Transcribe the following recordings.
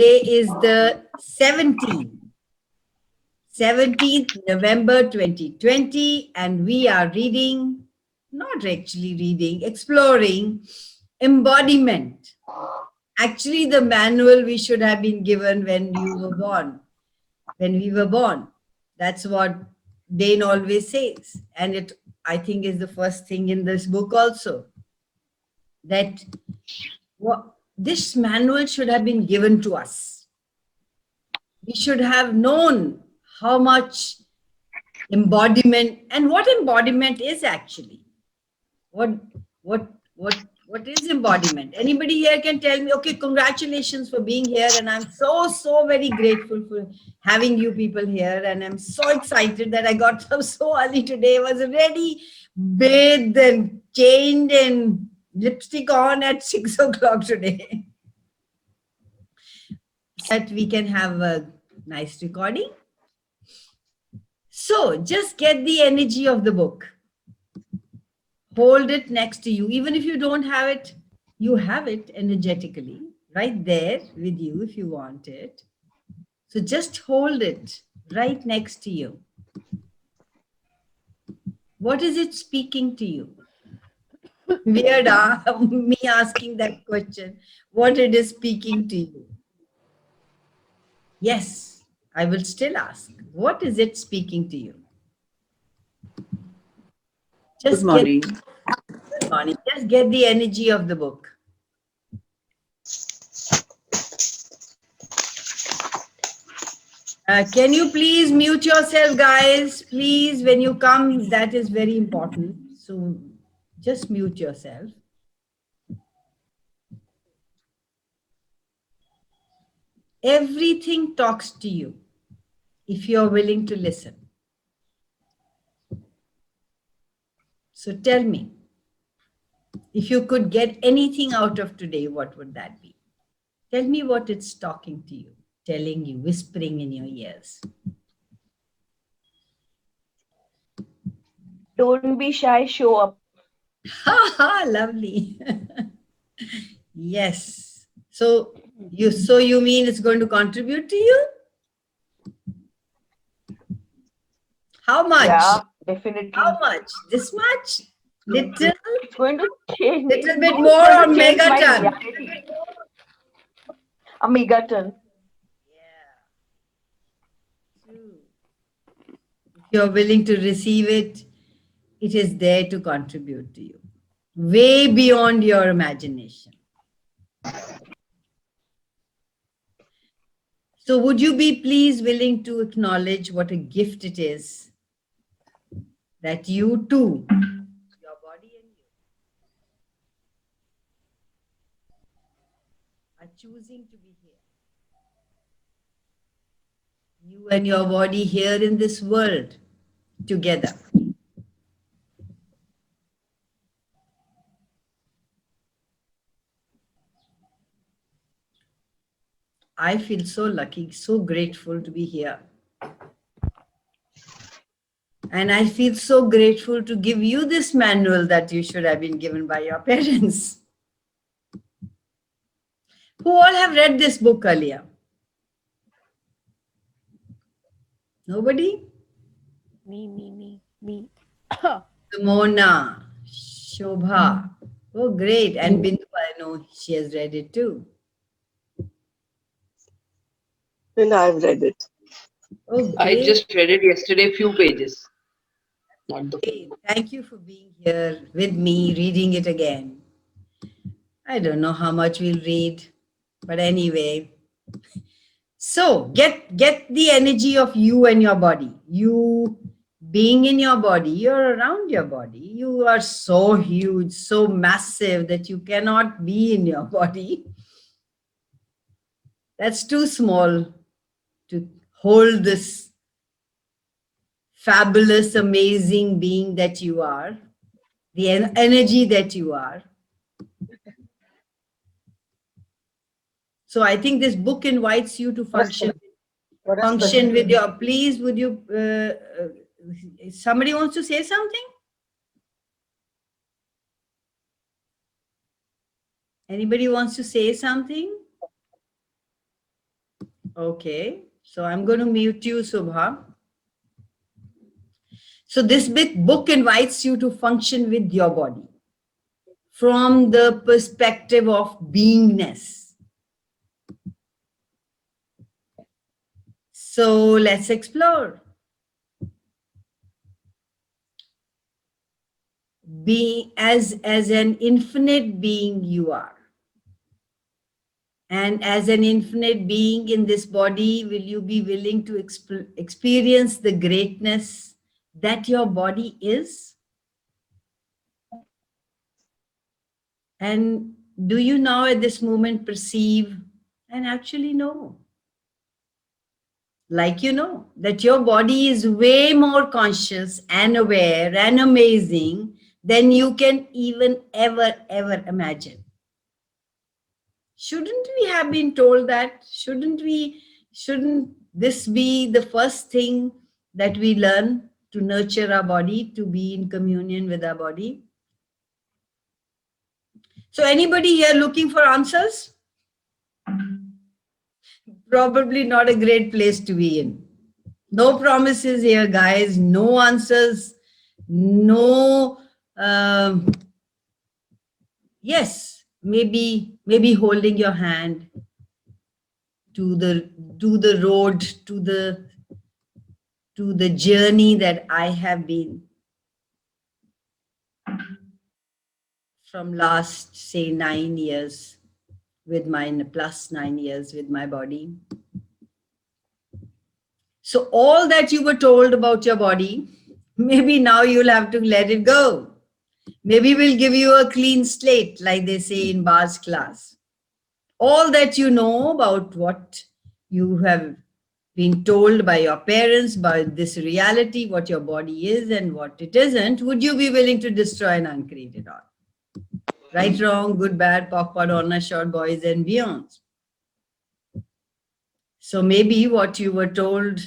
Today is the 17th November 2020, and we are reading, not actually reading, exploring embodiment. Actually, the manual we should have been given when you were born, when we were born. That's what Dane always says. And it, I think, is the first thing in this book also. That this manual should have been given to us. We should have known how much embodiment and what embodiment is actually. What is embodiment? Anybody here can tell me? Okay, congratulations for being here, and I'm so very grateful for having you people here, and I'm so excited that I got up so early today. I was already bathed and changed and lipstick on at 6 o'clock today. That we can have a nice recording. So just get the energy of the book. Hold it next to you. Even if you don't have it, you have it energetically right there with you if you want it. So just hold it right next to you. What is it speaking to you? Weird, me asking that question. What it is speaking to you? Yes, I will still ask. What is it speaking to you? Just Good morning. Good morning. Just get the energy of the book. Can you please mute yourself, guys? Please, when you come, that is very important. So just mute yourself. Everything talks to you if you're willing to listen. So tell me, if you could get anything out of today, what would that be? Tell me what it's talking to you, telling you, whispering in your ears. Don't be shy, show up. Ha ha, lovely. Yes. So you mean it's going to contribute to you? How much? Yeah, definitely. How much? This much? Little? It's going to change. Little bit more or megaton? A megaton. Yeah. True. If you're willing to receive it, it is there to contribute to you. Way beyond your imagination. So would you be please willing to acknowledge what a gift it is that you too, your body and you, are choosing to be here. You and your body here in this world together. I feel so lucky, so grateful to be here. And I feel so grateful to give you this manual that you should have been given by your parents. Who all have read this book earlier? Nobody? Me. Mona, Shobha. Oh, great. And Bindu, I know she has read it too. And I've read it. Oh, I great. just read it yesterday, few pages. Not the Great. Thank you for being here with me, reading it again. I don't know how much we'll read, but anyway. So get the energy of you and your body. You being in your body, you're around your body. You are so huge, so massive that you cannot be in your body. That's too small to hold this fabulous, amazing being that you are, the energy that you are. So I think this book invites you to function with your, please, would you, somebody wants to say something? Anybody wants to say something? Okay. So I'm going to mute you, Subha. So this big book invites you to function with your body from the perspective of beingness. So let's explore. Being as an infinite being you are. And as an infinite being in this body, will you be willing to experience the greatness that your body is? And do you now at this moment perceive and actually know? Like you know, that your body is way more conscious and aware and amazing than you can even ever imagine. Shouldn't we have been told that? Shouldn't this be the first thing that we learn to nurture our body, to be in communion with our body? So anybody here looking for answers? Probably not a great place to be in. No promises here, guys. No answers. No. Yes, maybe holding your hand to the road, to the journey that I have been from last, say, 9 years with mine, plus 9 years with my body. So all that you were told about your body, maybe now you'll have to let it go. Maybe we'll give you a clean slate, like they say in Bar's class. All that you know about what you have been told by your parents, by this reality, what your body is and what it isn't, would you be willing to destroy and uncreate it all? Right, wrong, good, bad, POC, POD, honor, short, boys and beyonds. So maybe what you were told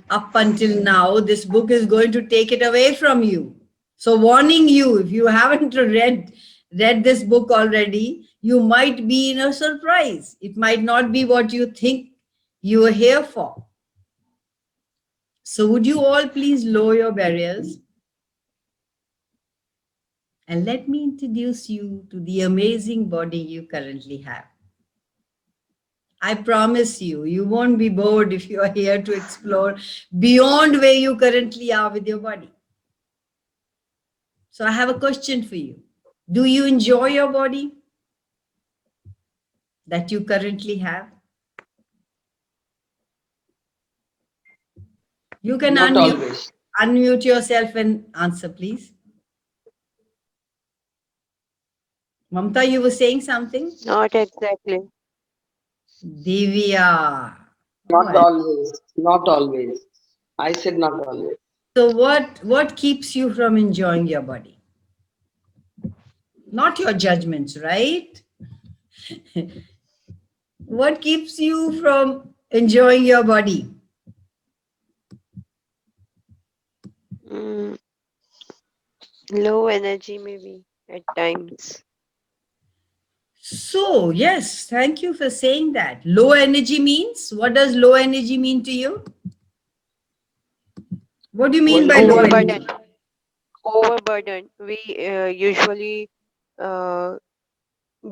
up until now, this book is going to take it away from you. So warning you, if you haven't read this book already, you might be in a surprise. It might not be what you think you are here for. So would you all please lower your barriers? And let me introduce you to the amazing body you currently have. I promise you, you won't be bored if you are here to explore beyond where you currently are with your body. So I have a question for you. Do you enjoy your body that you currently have? You can Not always. unmute yourself and answer, please. Mamta, you were saying something? Not exactly. Divya. Not Oh, always. Not always. I said not always. so what keeps you from enjoying your body? Not your judgments, right? What keeps you from enjoying your body? Mm, low energy, maybe at times. So, yes, thank you for saying that. Low energy means, what does low energy mean to you? What do you mean by low Volatility. energy? Overburden. We usually uh,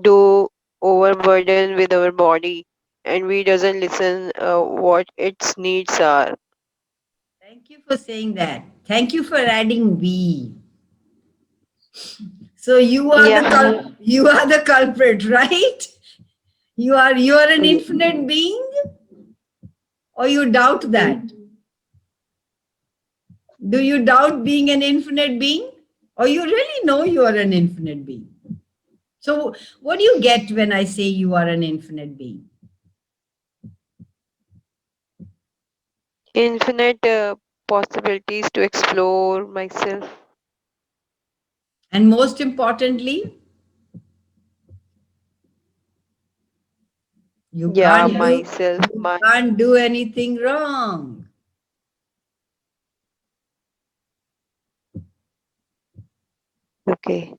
do overburden with our body, and we doesn't listen what its needs are. Thank you for saying that. Thank you for adding we. So Yeah. you are the culprit, right? You are an infinite being, or you doubt that? Do you doubt being an infinite being? Or you really know you are an infinite being? So what do you get when I say you are an infinite being? Infinite possibilities to explore myself. And most importantly, Yeah, myself. you can't do anything wrong. Okay.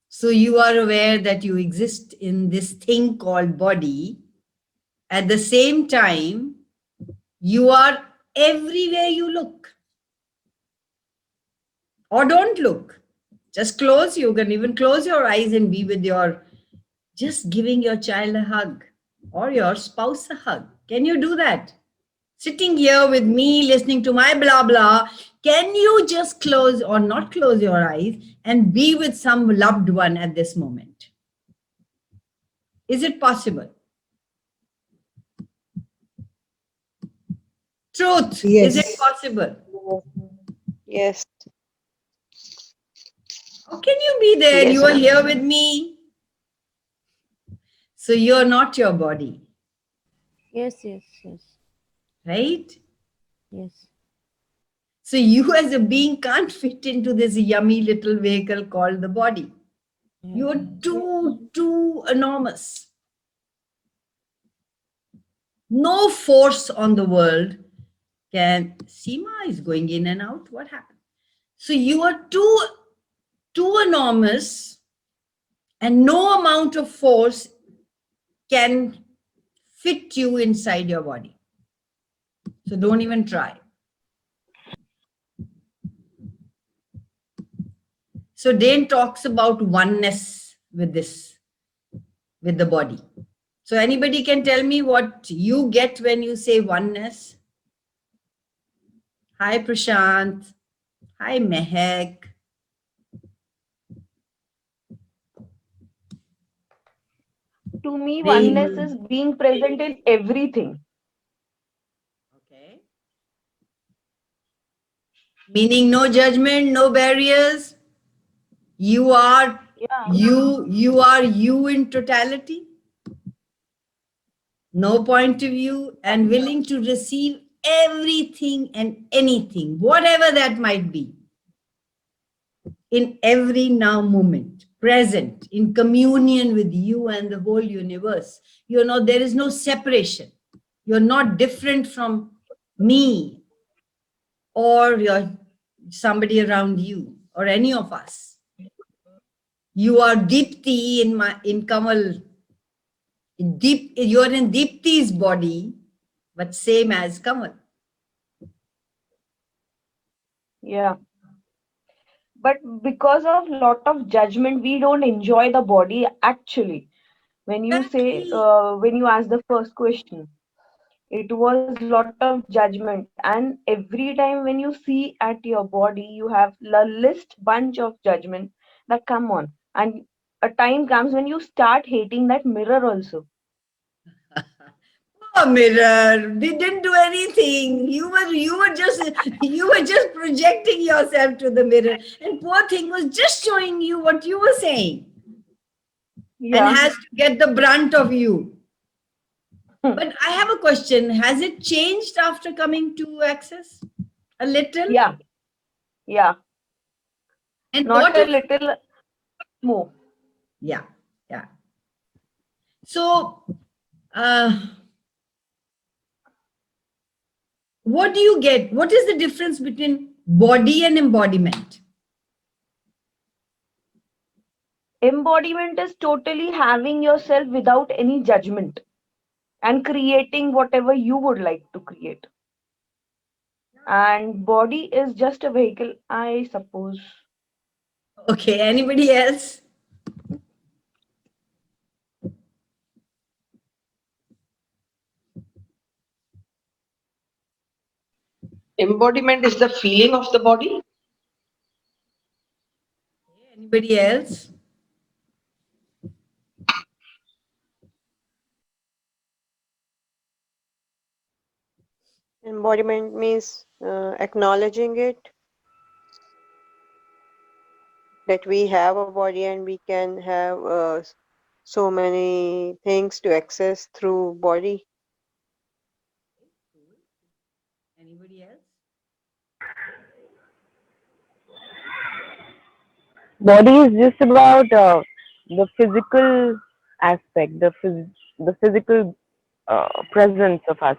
So you are aware that you exist in this thing called body, At the same time, you are everywhere you look. Or don't look. Just close. You can even close your eyes and be with your, just giving your child a hug or your spouse a hug. Can you do that? Sitting here with me, listening to my blah blah, can you just close or not close your eyes and be with some loved one at this moment? Is it possible? Truth, is it Yes. possible? Yes. How can you be there? Yes. You are here with me. So you're not your body, Yes, yes, yes, right? yes. So you as a being can't fit into this yummy little vehicle called the body. You're too enormous. No force on the world can. Seema is going in and out. What happened? So you are too enormous, and no amount of force can fit you inside your body. So don't even try. So Dane talks about oneness with this, with the body. So anybody can tell me what you get when you say oneness? Hi Prashant. Hi Mehak. To me, Being. oneness is being present in everything. Okay. Meaning no judgment, no barriers. You are Yeah. you are you in totality. No point of view and willing to receive everything and anything, whatever that might be, in every now moment, present, in communion with you and the whole universe. You know, there is no separation. You're not different from me or your somebody around you or any of us. You are Deepti in Kamal. You're in Deepti's body, but same as Kamal. Yeah. But because of lot of judgment, we don't enjoy the body actually. When you say, Exactly. when you ask the first question, it was lot of judgment, and every time when you see at your body, you have a list bunch of judgment that come on, and a time comes when you start hating that mirror also. Oh, mirror, they didn't do anything. You were just projecting yourself to the mirror, and poor thing was just showing you what you were saying, and Yeah. has to get the brunt of you. But I have a question: has it changed after coming to Access? A little, Yeah. Yeah. and Not what a is? little more. Yeah, yeah. So, uh, what do you get? What is the difference between body and embodiment? Embodiment is totally having yourself without any judgment and creating whatever you would like to create. And body is just a vehicle, I suppose. Okay, anybody else? Embodiment is the feeling of the body. Anybody else? Embodiment means acknowledging it, that we have a body and we can have so many things to access through body. Anybody else? Body is just about the physical aspect, the physical presence of us.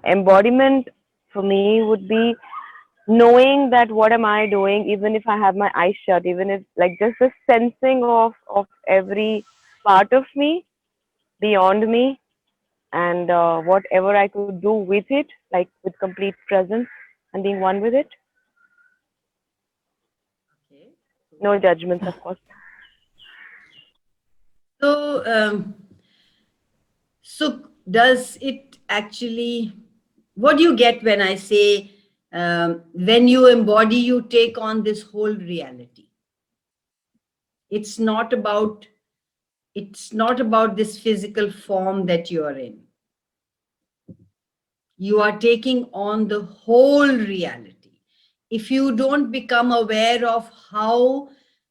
Embodiment for me would be knowing that what am I doing, even if I have my eyes shut, even if like just the sensing of every part of me beyond me, and whatever I could do with it, like with complete presence and being one with it. Okay. No judgments, of course. So, so does it actually, what do you get when I say, when you embody, you take on this whole reality? It's not about, it's not about this physical form that you are in. You are taking on the whole reality. If you don't become aware of how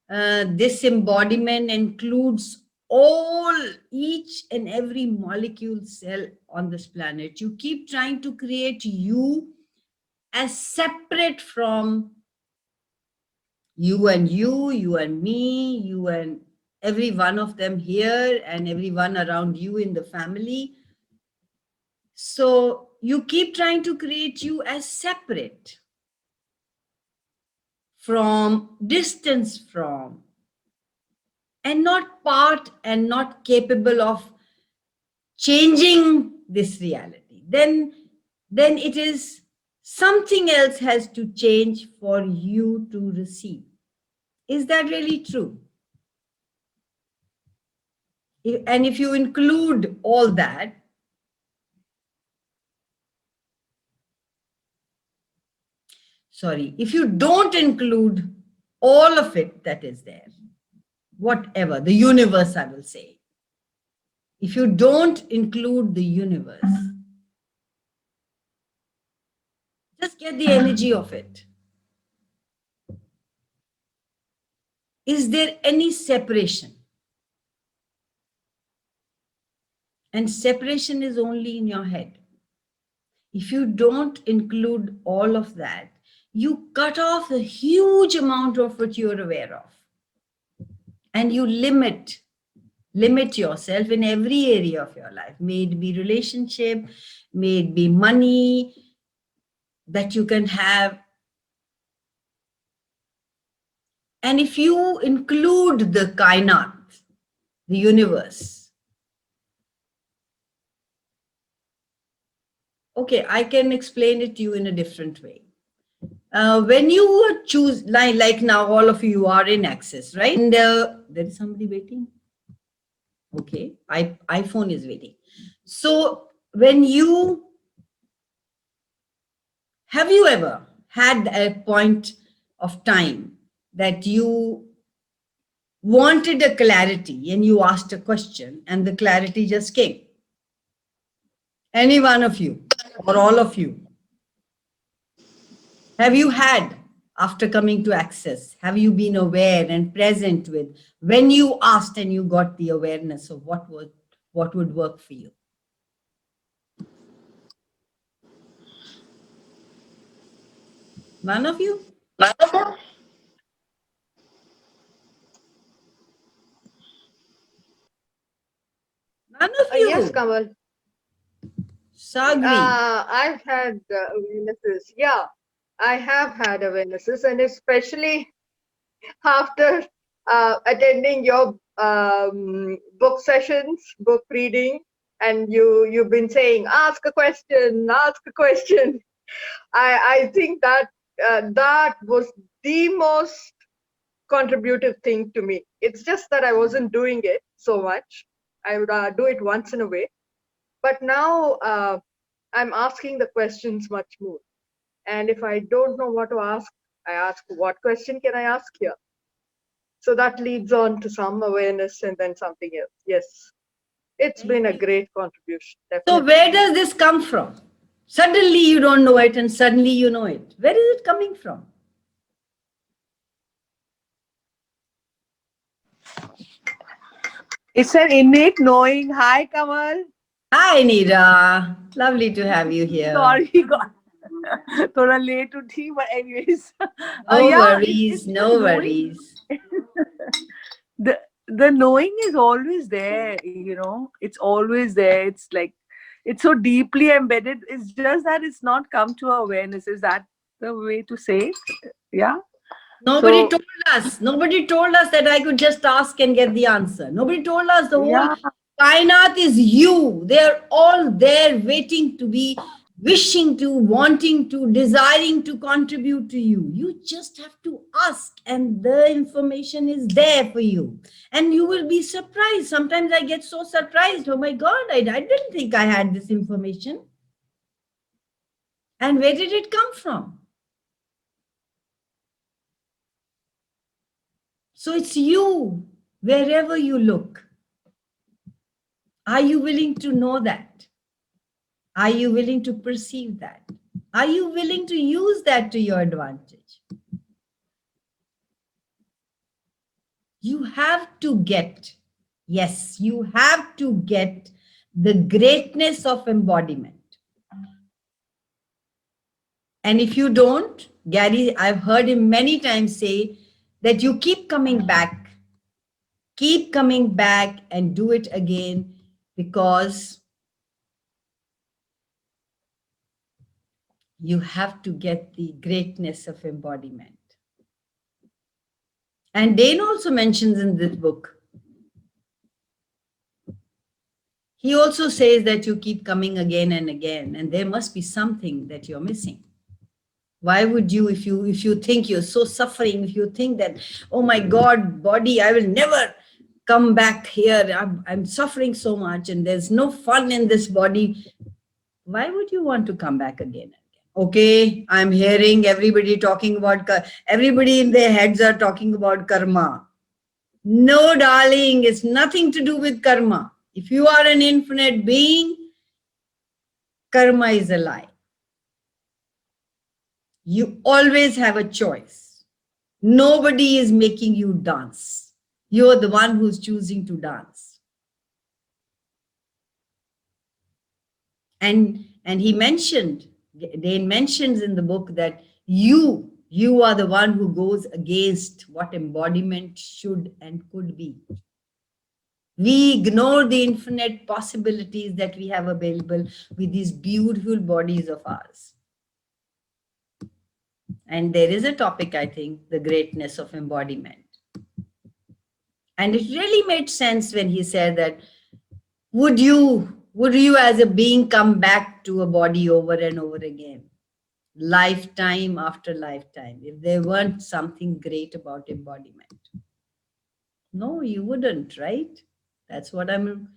this embodiment includes all, each and every molecule, cell on this planet, you keep trying to create you as separate from you and me, you and every one of them here, and everyone around you in the family. So you keep trying to create you as separate from, distance from, and not part and not capable of changing this reality. Then it is something else has to change for you to receive. Is that really true? And if you include all that, sorry, if you don't include all of it that is there, whatever, the universe, I will say, if you don't include the universe, just get the energy of it. Is there any separation? And separation is only in your head. If you don't include all of that, you cut off a huge amount of what you're aware of. And you limit yourself in every area of your life. May it be relationship, may it be money that you can have. And if you include the kainat, the universe, okay, I can explain it to you in a different way. When you choose, like now, all of you are in Access, right? And there is somebody waiting. Okay, iPhone is waiting. So when you, have you ever had a point of time that you wanted a clarity and you asked a question and the clarity just came? Any one of you or all of you? Have you had, after coming to Access, have you been aware and present with when you asked and you got the awareness of what would work for you? None of you? None of you? Yes, Kamal. Sagri. I've had awarenesses. Yeah, I have had awarenesses, and especially after attending your book sessions, book reading, and you've been saying, ask a question, ask a question. I think that that was the most contributive thing to me. It's just that I wasn't doing it so much. I would do it once in a way, but now I'm asking the questions much more. And if I don't know what to ask, I ask, what question can I ask here? So that leads on to some awareness and then something else. Yes, it's been a great contribution. So Definitely. where does this come from? Suddenly you don't know it and suddenly you know it. Where is it coming from? It's an innate knowing. Hi, Kamal. Hi, Neera. Lovely to have you here. Sorry, got thoda late uthi, but anyways. No Yeah, worries, it's no the knowing. worries. The knowing is always there, you know. It's always there. It's like it's so deeply embedded. It's just that it's not come to awareness. Is that the way to say it? Yeah. Nobody So, told us. Nobody told us that I could just ask and get the answer. Nobody told us the whole yeah. Kainat is you. They're all there waiting to be, wishing to, wanting to, desiring to contribute to you. You just have to ask, and the information is there for you. And you will be surprised. Sometimes I get so surprised. Oh my God, I didn't think I had this information. And where did it come from? So it's you, wherever you look. Are you willing to know that? Are you willing to perceive that? Are you willing to use that to your advantage? You have to get, yes, you have to get the greatness of embodiment. And if you don't, Gary, I've heard him many times say that you keep coming back and do it again, because you have to get the greatness of embodiment. And Dane also mentions in this book, he also says that you keep coming again and again, and there must be something that you're missing. Why would you, if you think you're so suffering, if you think that, oh my God, body, I will never come back here, I'm suffering so much and there's no fun in this body, why would you want to come back again? Okay, I'm hearing everybody talking about, everybody in their heads are talking about karma. No, darling, it's nothing to do with karma. If you are an infinite being, karma is a lie. You always have a choice. Nobody is making you dance. You're the one who's choosing to dance. And he mentioned, Dane mentions in the book that you are the one who goes against what embodiment should and could be. We ignore the infinite possibilities that we have available with these beautiful bodies of ours. And there is a topic, I think, the greatness of embodiment. And it really made sense when he said that, would you as a being come back to a body over and over again, lifetime after lifetime, if there weren't something great about embodiment? No, you wouldn't, right? That's what I'm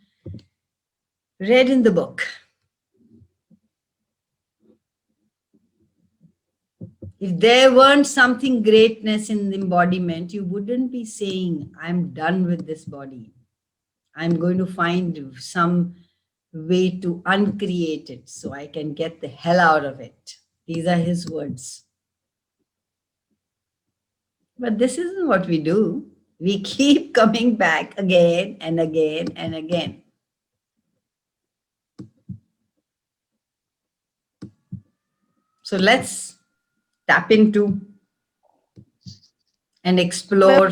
read in the book. If there weren't something greatness in the embodiment, you wouldn't be saying, I'm done with this body. I'm going to find some way to uncreate it so I can get the hell out of it. These are his words. But this isn't what we do. We keep coming back again and again and again. So let's tap into and explore.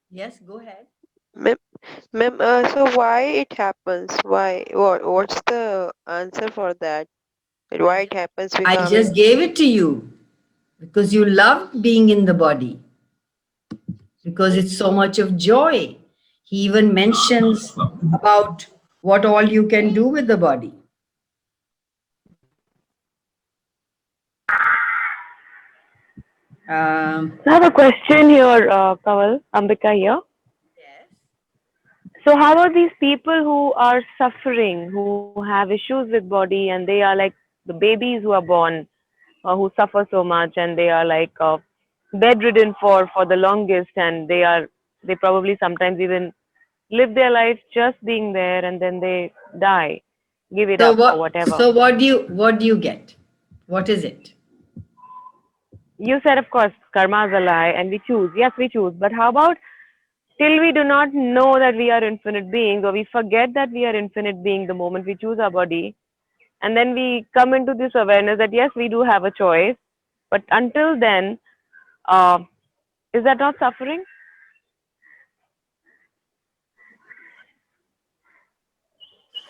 Yes, go ahead. Ma'am, so why it happens? Why? What's the answer for that? Why it happens? We I come just in. gave it to you because you love being in the body, because it's so much of joy. He even mentions about what all you can do with the body. I have a question here, Kanwal, Ambika here. Yes. So how are these people who are suffering, who have issues with body, and they are like the babies who are born, who suffer so much, and they are like bedridden for the longest, and they probably sometimes even live their life just being there, and then they die, give it up or whatever. So what do you get? What is it? You said, of course, karma is a lie, and we choose. Yes, we choose. But how about till we do not know that we are infinite beings, or we forget that we are infinite being the moment we choose our body, and then we come into this awareness that yes, we do have a choice, but until then, uh, is that not suffering?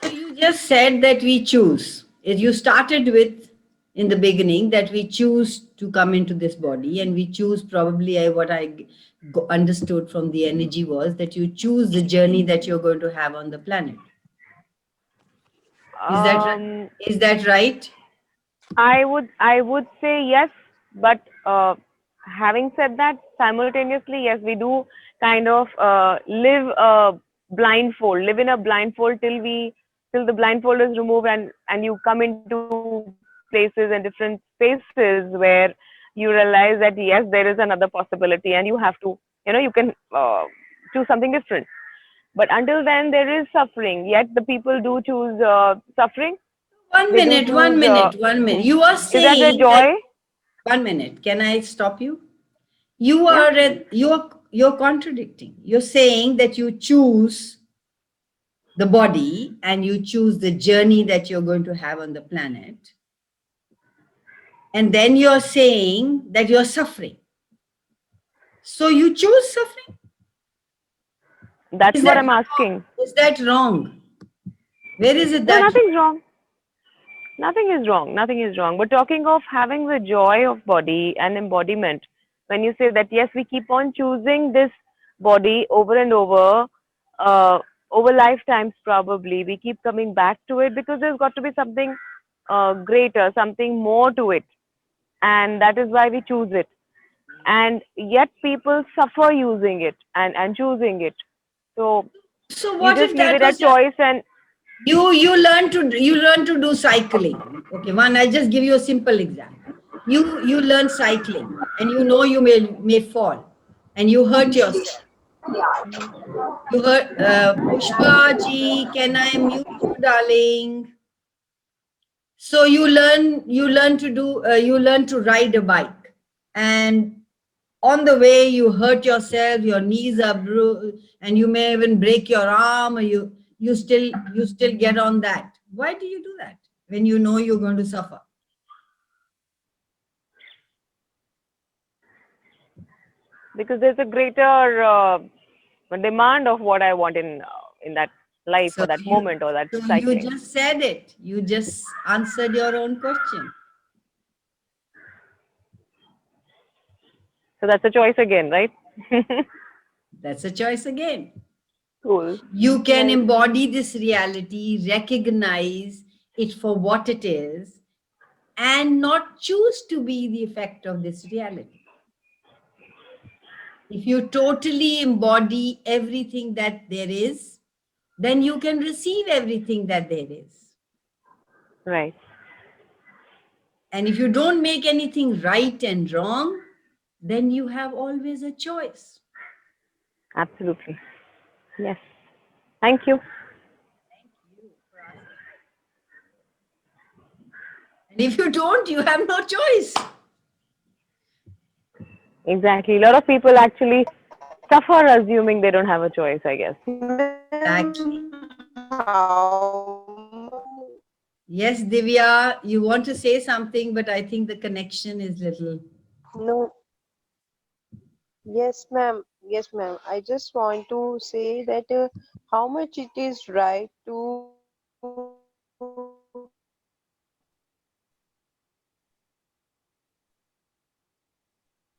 So you just said that we choose. You started with in the beginning that we choose to come into this body, and we choose probably what I understood from the energy was that you choose the journey that you're going to have on the planet. Is that right? Um, Is that right? I would say yes, but having said that, simultaneously, yes, we do kind of live in a blindfold till the blindfold is removed, and you come into places and different spaces where you realize that yes, there is another possibility, and you have to, you can choose something different. But until then, there is suffering. Yet the people do choose suffering. One They do minute, one choose. minute, 1 minute. You are Is that the saying that. joy? 1 minute. Can I stop you? You Yeah. are you're contradicting. You're saying that you choose the body and you choose the journey that you're going to have on the planet. And then you're saying that you're suffering. So you choose suffering? That's Is what that I'm wrong? asking. Is that wrong? Where is it No, that nothing's wrong. Nothing is wrong. Nothing is wrong. But talking of having the joy of body and embodiment, when you say that yes, we keep on choosing this body over and uh, over lifetimes probably, we keep coming back to it because there's got to be something greater, something more to it, and that is why we choose it. And yet people suffer using it and choosing it. So so you what just if leave that it at was just choice and you learn to do cycling. Okay, one, I just give you a simple example. You learn cycling and you know you may fall and you hurt yourself. You hurt Pushpa ji, can I mute you, darling? So you learn to ride a bike, and on the way you hurt yourself, your knees are bruised, and you may even break your arm, or you still get on that. Why do you do that when you know you're going to suffer? because there's a greater demand of what I want in that life So or that you moment or that so you cycling. just said it. You just answered your own question. So that's a choice again, right? That's a choice again. Cool. You can Nice. embody this reality, recognize it for what it is, and not choose to be the effect of this reality. If you totally embody everything that there is, then you can receive everything that there is. Right. And if you don't make anything right and wrong, then you have always a choice. Absolutely. Yes. Thank you. Thank you for asking. And if you don't, you have no choice. Exactly. A lot of people actually suffer assuming they don't have a choice, I guess. Exactly. How? Yes, Divya, you want to say something, but I think the connection is little. No, yes, ma'am. Yes, ma'am. I just want to say that how much it is right to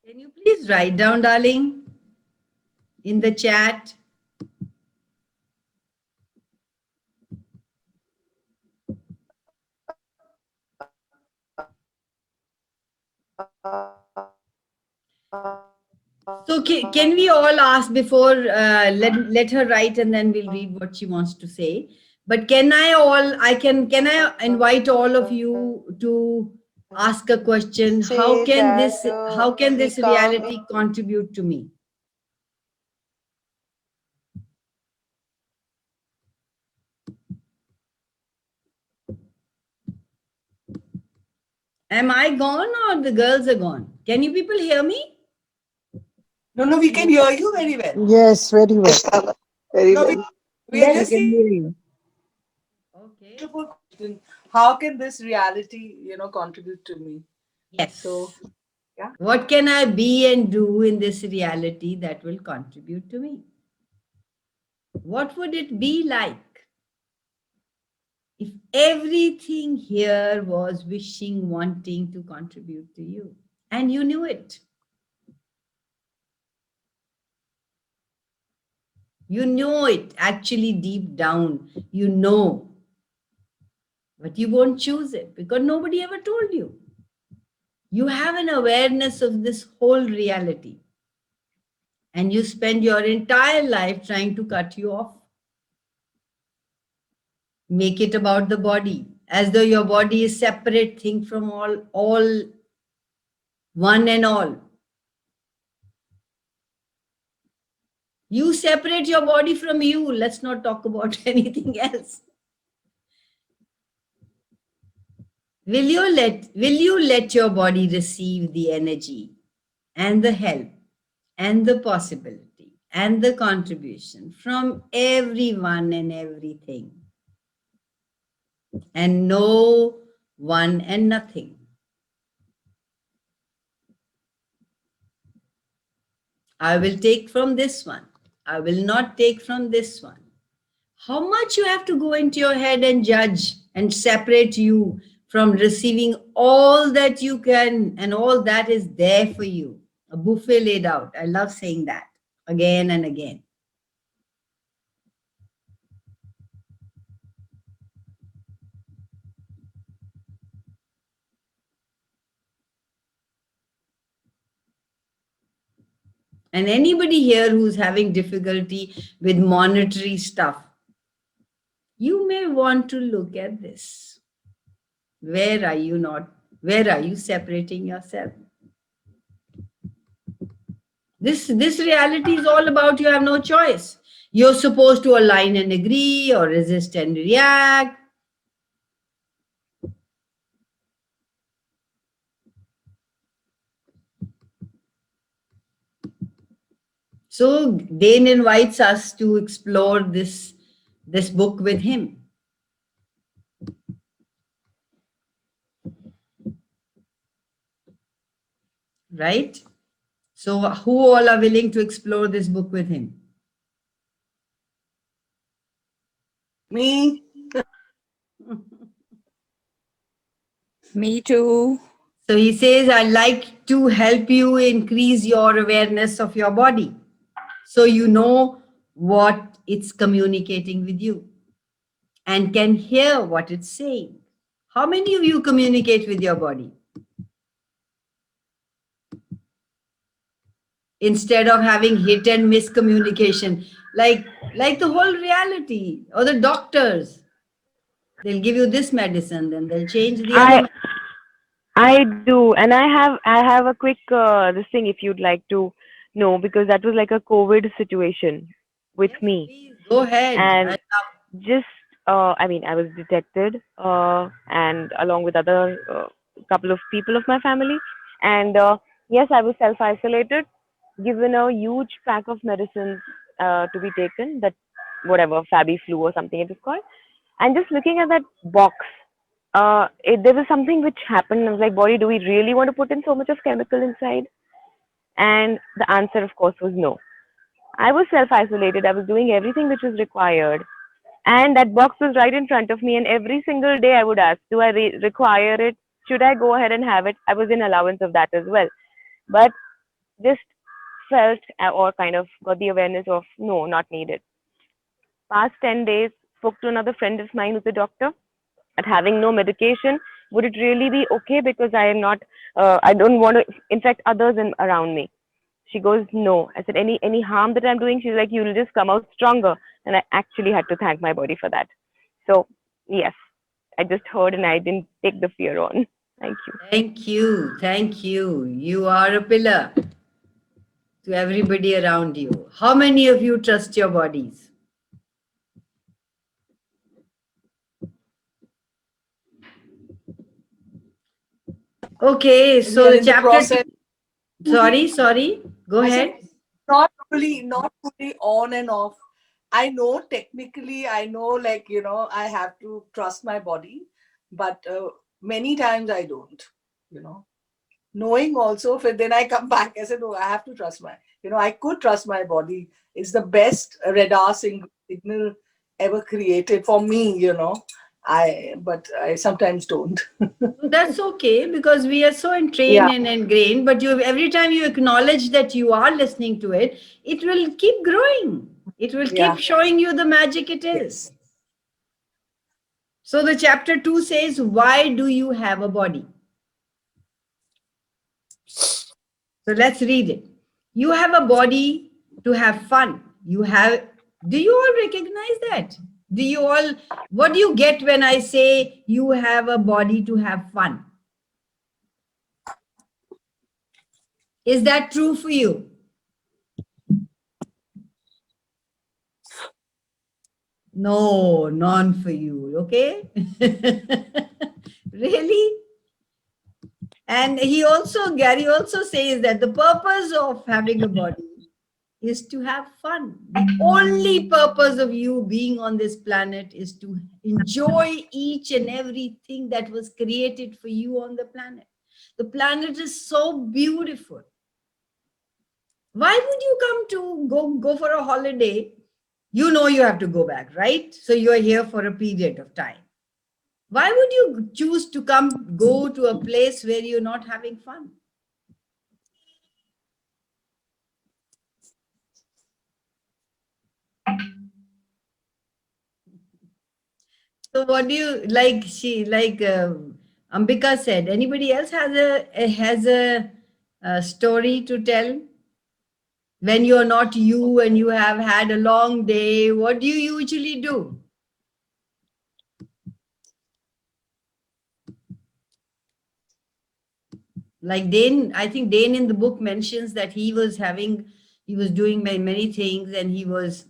Can you please write down, darling, in the chat? So can we all ask before let her write and then we'll read what she wants to say. But can I invite all of you to ask a question? How say can that we this come with reality contribute to me? Am I gone or the girls are gone? Can you people hear me? No, we can hear you very well. Yes, very well. very No, well. we are We just can hear you. Okay. beautiful question. How can this reality, contribute to me? So, Yes. yeah. What can I be and do in this reality that will contribute to me? What would it be like if everything here was wishing, wanting to contribute to you, and you knew it. You know it actually deep down, you know, but you won't choose it because nobody ever told you. You have an awareness of this whole reality, and you spend your entire life trying to cut you off, make it about the body, as though your body is separate thing from all one and all. You separate your body from you. Let's not talk about anything else. Will you let your body receive the energy and the help and the possibility and the contribution from everyone and everything, and no one and nothing? I will take from this one. I will not take from this one. How much you have to go into your head and judge and separate you from receiving all that you can and all that is there for you. A buffet laid out. I love saying that again and again. And anybody here who's having difficulty with monetary stuff, you may want to look at this. Where are you not? Where are you separating yourself? This reality is all about you have no choice. You're supposed to align and agree or resist and react. So Dane invites us to explore this book with him. Right? So who all are willing to explore this book with him? Me. Me too. So he says, I'd like to help you increase your awareness of your body, so you know what it's communicating with you and can hear what it's saying. How many of you communicate with your body instead of having hit and miss communication, like the whole reality, or the doctors? They'll give you this medicine, then they'll change the other. I do, and I have a quick this thing if you'd like to know, because that was like a COVID situation with Yes, me, please go ahead. and just I mean, I was detected, and along with other couple of people of my family, and yes, I was self isolated, given a huge pack of medicines to be taken, that whatever Fabi flu or something it is called, and just looking at that box, there was something which happened. I was like, body, do we really want to put in so much of chemical inside? And the answer, of course, was no. I was self isolated. I was doing everything which was required. And that box was right in front of me. And every single day I would ask, do I require it? Should I go ahead and have it? I was in allowance of that as well. But just felt or kind of got the awareness of no, not needed. Past 10 days, spoke to another friend of mine who's a doctor, at having no medication, would it really be okay? Because I am not, I don't want to infect others around me. She goes, no. I said, any harm that I'm doing? She's like, you'll just come out stronger. And I actually had to thank my body for that. So yes, I just heard and I didn't take the fear on. Thank you. Thank you. Thank you. You are a pillar to everybody around you. How many of you trust your bodies? Okay, so in the chapter. process. Sorry. Go I ahead. said, not fully on and off. I know technically, I know, like, I have to trust my body, but many times I don't, knowing also, then I come back. I said, no, I have to trust I could trust my body. It's the best radar signal ever created for me, but I sometimes don't. That's okay, because we are so entrained and ingrained. But you, every time you acknowledge that you are listening to it, it will keep growing. It will Yeah. keep showing you the magic it is. Yes. So the chapter 2 says, why do you have a body? So let's read it. You have a body to have fun. You have, do you all recognize that? Do you all, what do you get when I say you have a body to have fun? Is that true for you? No, none for you. Okay. Really? And Gary also says that the purpose of having a body is to have fun. The only purpose of you being on this planet is to enjoy each and everything that was created for you on the planet. The planet is so beautiful. Why would you come to go for a holiday? You know you have to go back, right? So you are here for a period of time. Why would you choose to go to a place where you're not having fun? So what do you like? Ambika said. Anybody else has a story to tell? When you're not you and you have had a long day, what do you usually do? Like Dane, I think Dane in the book mentions that he was doing many things and he was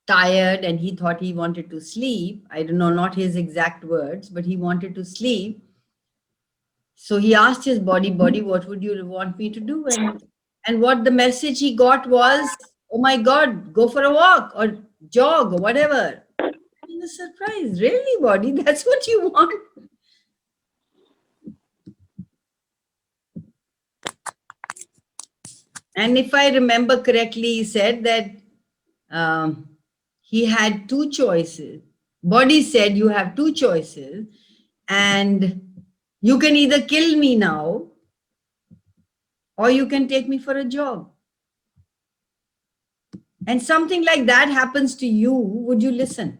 tired and he thought he wanted to sleep. I don't know, not his exact words, but he wanted to sleep. So he asked his body, what would you want me to do? And what the message he got was, oh my God, go for a walk or jog or whatever. He was surprised. Really, body? That's what you want? And if I remember correctly, he said that he had two choices. Body said, you have two choices, and you can either kill me now or you can take me for a jog. And something like that happens to you, would you listen?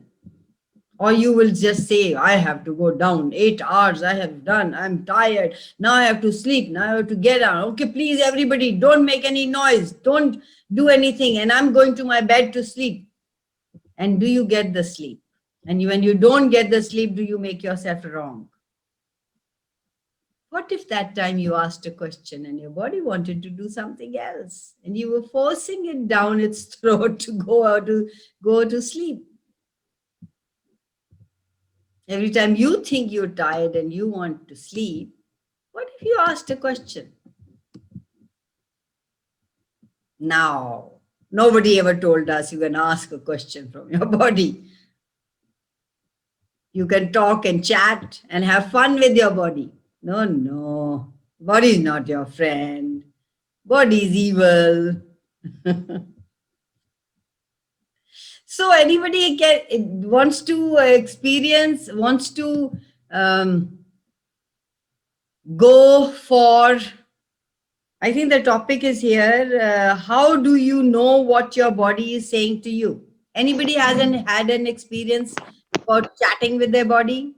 Or you will just say, I have to go down 8 hours, I have done, I'm tired, now I have to sleep, now I have to get out. Okay, please, everybody, don't make any noise, don't do anything, and I'm going to my bed to sleep. And do you get the sleep? And when you don't get the sleep, do you make yourself wrong? What if that time you asked a question and your body wanted to do something else and you were forcing it down its throat to go to sleep? Every time you think you're tired and you want to sleep, what if you asked a question? Now, nobody ever told us you can ask a question from your body. You can talk and chat and have fun with your body. No. Body is not your friend. Body is evil. So anybody wants to experience, wants to go for, I think the topic is here, how do you know what your body is saying to you? Anybody hasn't had an experience about chatting with their body?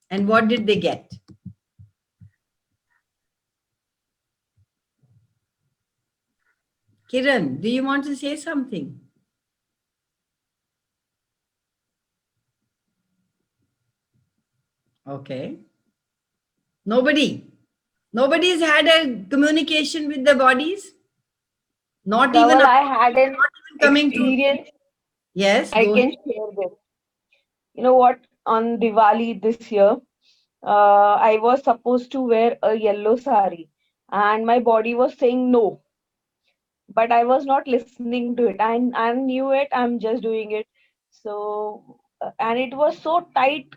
And what did they get? Kiran, do you want to say something? Okay. Nobody's had a communication with their bodies? Not even Kanwal, I had an coming to. experience. Yes, I go can ahead. share this. You know what? On Diwali this year, I was supposed to wear a yellow sari, and my body was saying no, but I was not listening to it. I knew it. I'm just doing it. So, and it was so tight.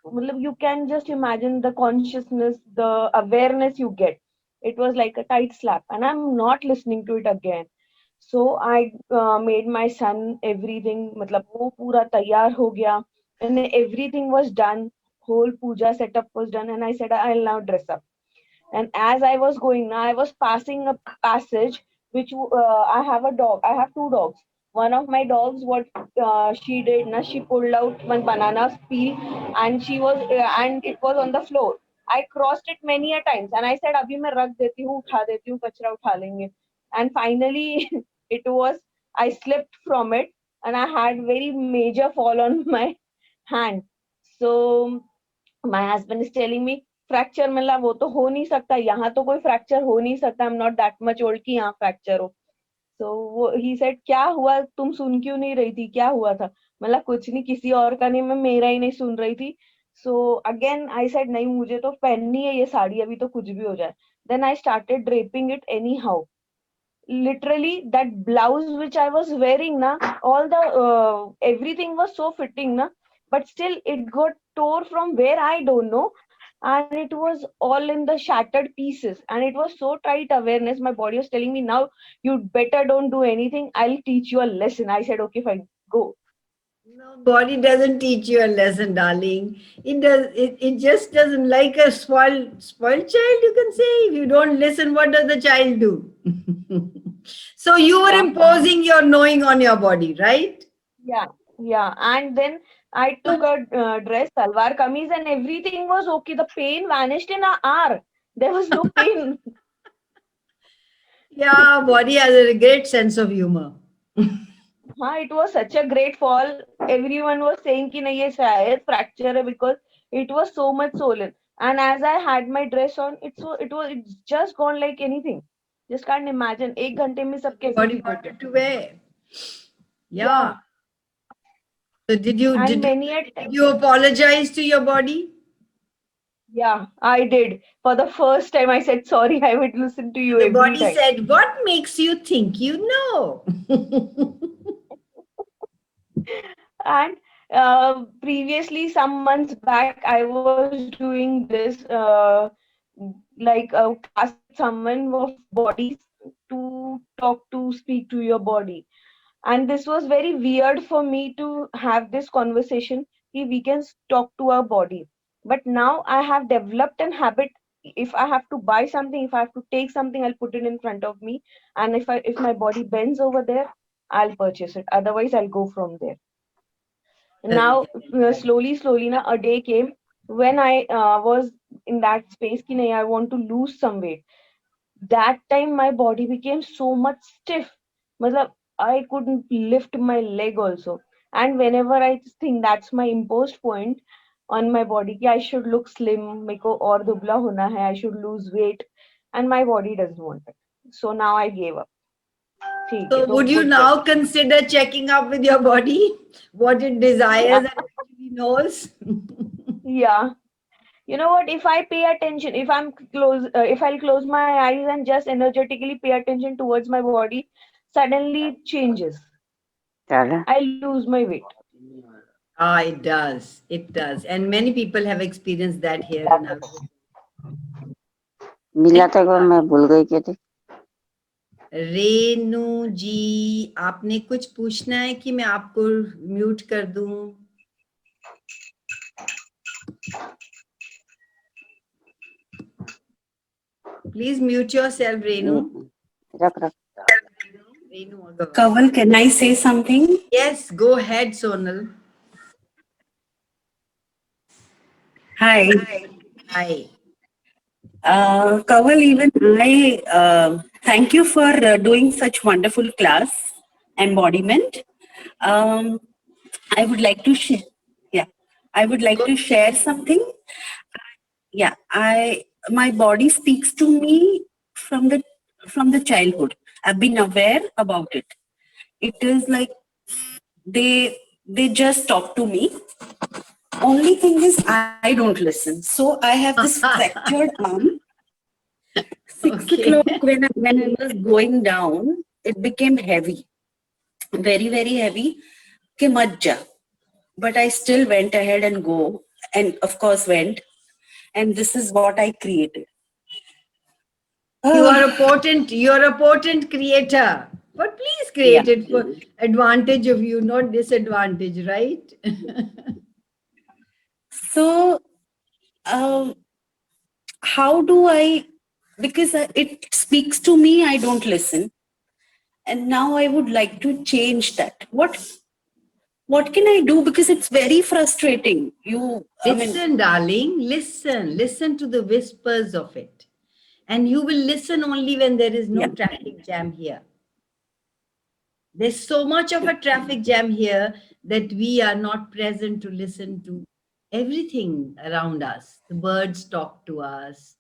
Matlab, you can just imagine the consciousness, the awareness you get. It was like a tight slap, and I'm not listening to it again. So I made my son everything. मतलब वो पूरा तैयार हो गया. and everything was done. Whole puja setup was done, and I said I'll now dress up. And as I was going, now I was passing a passage which I have a dog. I have two dogs. One of my dogs, what she did, na, she pulled out one banana peel, and and it was on the floor. I crossed it many a times, and I said, "Abhi मैं रख देती हूँ, उठा देती हूँ, कचरा उठा लेंगे." And finally, it was I slipped from it, and I had very major fall on my hand. So my husband is telling me fracture मिला वो तो हो नहीं सकता, यहाँ तो कोई फ्रैक्चर हो नहीं सकता, I am not that much old कि यहाँ फ्रैक्चर हो. सो वो ही सेड क्या हुआ, तुम सुन क्यों नहीं रही थी, क्या हुआ था. मतलब कुछ नहीं, किसी और का नहीं, मैं मेरा ही नहीं सुन रही थी. सो अगेन आई सेड नहीं, मुझे तो पहननी है ये साड़ी, अभी तो कुछ भी हो जाए. Then I started draping it anyhow. Literally that blouse which I was wearing na, all the everything was so fitting na, but still it got tore from where I don't know, and it was all in the shattered pieces, and it was so tight awareness. My body was telling me, now you better don't do anything, I'll teach you a lesson. I said okay fine, go. No, body doesn't teach you a lesson, darling. It does. It just doesn't, like a spoiled child. You can say, if you don't listen, what does the child do? So you were Yeah. imposing your knowing on your body, right? Yeah, and then I took a dress, salwar kameez, and everything was okay. The pain vanished in an hour. There was no pain. Yeah, body has a great sense of humor. It was such a great fall. Everyone was saying कि नहीं ये शायद fracture है, because it was so much swollen. And as I had my dress on, it's just gone like anything. Just can't imagine. एक घंटे में सब कैसे Body ठीक हो गया. wanted to wear. Yeah. Yeah, So did you and many a did you apologize to your body? yeah, I did. For the first time, I said sorry. I would listen to you The every body time. said, "What makes you think you know?" And previously, some months back, I was doing this like a class with someone of bodies, to talk to, speak to your body. And this was very weird for me to have this conversation. We can talk to our body. But now I have developed an habit. If I have to buy something, if I have to take something, I'll put it in front of me. And if my body bends over there, I'll purchase it. Otherwise, I'll go from there. Now slowly now a day came when I was in that space ki nahi, I want to lose some weight. That time my body became so much stiff. Matlab, I couldn't lift my leg also. And whenever I think that's my imposed point on my body ki I should look slim, meko aur dubla hona hai, I should lose weight, and my body doesn't want it. So now I gave up. ठीक है So तो would you good now है. consider checking up with your body, what it desires and actually knows? Yeah. You know what, if I pay attention, if I'll close my eyes and just energetically pay attention towards my body, suddenly it changes. I lose my weight. Ah, it does. It does. And many people have experienced that here in our मिला था को मैं भूल गई क्या थी. रेनू जी, आपने कुछ पूछना है कि मैं आपको म्यूट कर दूं? Please mute yourself, Renu. रख रख. Renu, go. Kanwal, can I say something? Yes, go ahead, Sonal. Hi. Hi. Kanwal, even I thank you for doing such wonderful class, embodiment. I would like to share. Yeah, I would like to share something. Yeah, my body speaks to me from the childhood. I've been aware about it. It is like they just talk to me. Only thing is I don't listen. So I have this fractured arm. 6 o'clock when I was going down, it became heavy, very very heavy. Ke mat ja. But I still went ahead and go, and of course went. And this is what I created. You are a potent creator. But please create it for advantage of you, not disadvantage, right? So, how do I, because it speaks to me, I don't listen. And now I would like to change that. What can I do? Because it's very frustrating. Listen, darling, listen. Listen to the whispers of it. And you will listen only when there is no traffic jam here. There's so much of a traffic jam here that we are not present to listen to everything around us. The birds talk to us,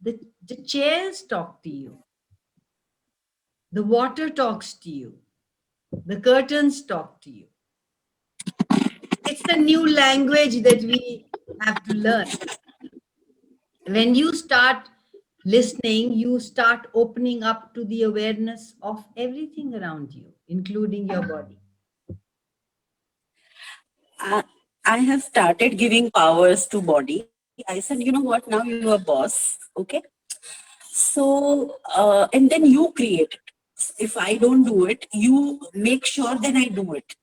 the chairs talk to you, the water talks to you, the curtains talk to you. It's the new language that we have to learn. When you start listening, you start opening up to the awareness of everything around you, including your body. I have started giving powers to body. I said, you know what, now you are boss, okay? So, and then you create it. If I don't do it, you make sure then I do it.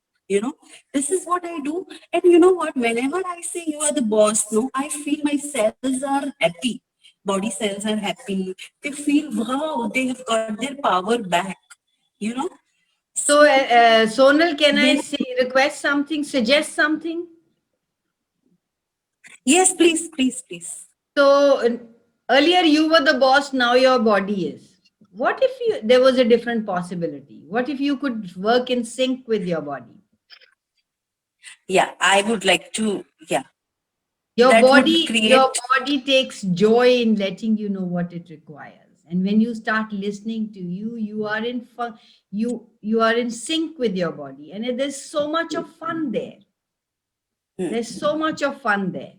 This is what I do. And you know what, whenever I say you are the boss, no, I feel my cells are happy. Body cells are happy. They feel, wow, they have got their power back, you know? So, Sonal, can I say, request something, suggest something? Yes, please, please, please. So, earlier you were the boss, now your body is. What if there was a different possibility? What if you could work in sync with your body? Yeah, I would like to, yeah. Your That would your create. body takes joy in letting you know what it requires. And when you start listening to you, you are in fun, you are in sync with your body. And there's so much of fun there. There's so much of fun there.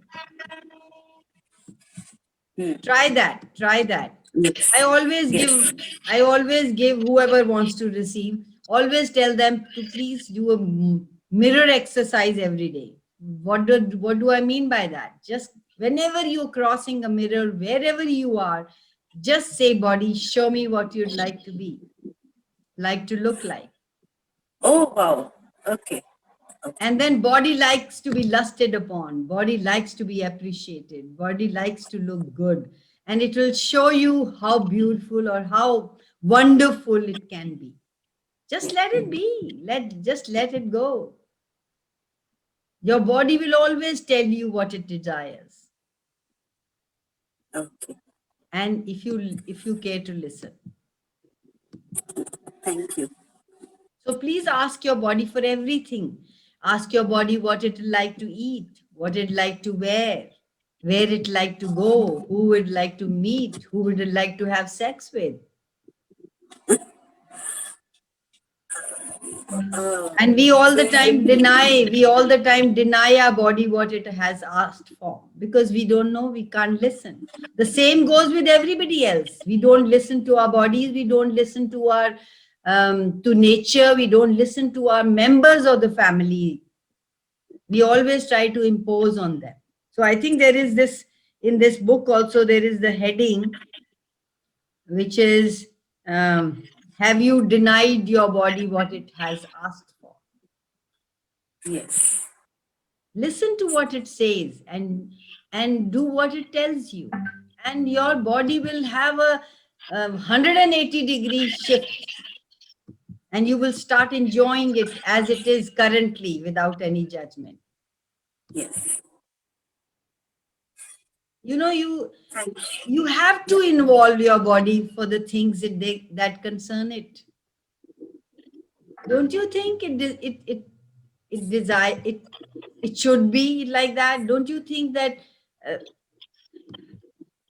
Try that. Try that. Yes. I always give whoever wants to receive, always tell them to please do a mirror exercise every day. What do I mean by that? Just whenever you're crossing a mirror, wherever you are, just say, body, show me what you'd like to be, like to look like. Oh, wow. Okay. And then body likes to be lusted upon, body likes to be appreciated, body likes to look good, and it will show you how beautiful or how wonderful it can be. Just let it be. Just let it go. Your body will always tell you what it desires. Okay. And if you care to listen. Thank you. So please ask your body for everything. Ask your body what it like to eat, what it like to wear, where it like to go, who would like to meet, who would it like to have sex with. And we all the time deny our body what it has asked for because we don't know, we can't listen. The same goes with everybody else. We don't listen to our bodies, we don't listen to our to nature, we don't listen to our members of the family. We always try to impose on them. So I think there is this, in this book also, there is the heading, which is, have you denied your body what it has asked for? Yes. Listen to what it says and do what it tells you. And your body will have a 180-degree shift. And you will start enjoying it as it is currently without any judgment. Yes. You have to involve your body for the things that concern it. Don't you think it should be like that? Don't you think that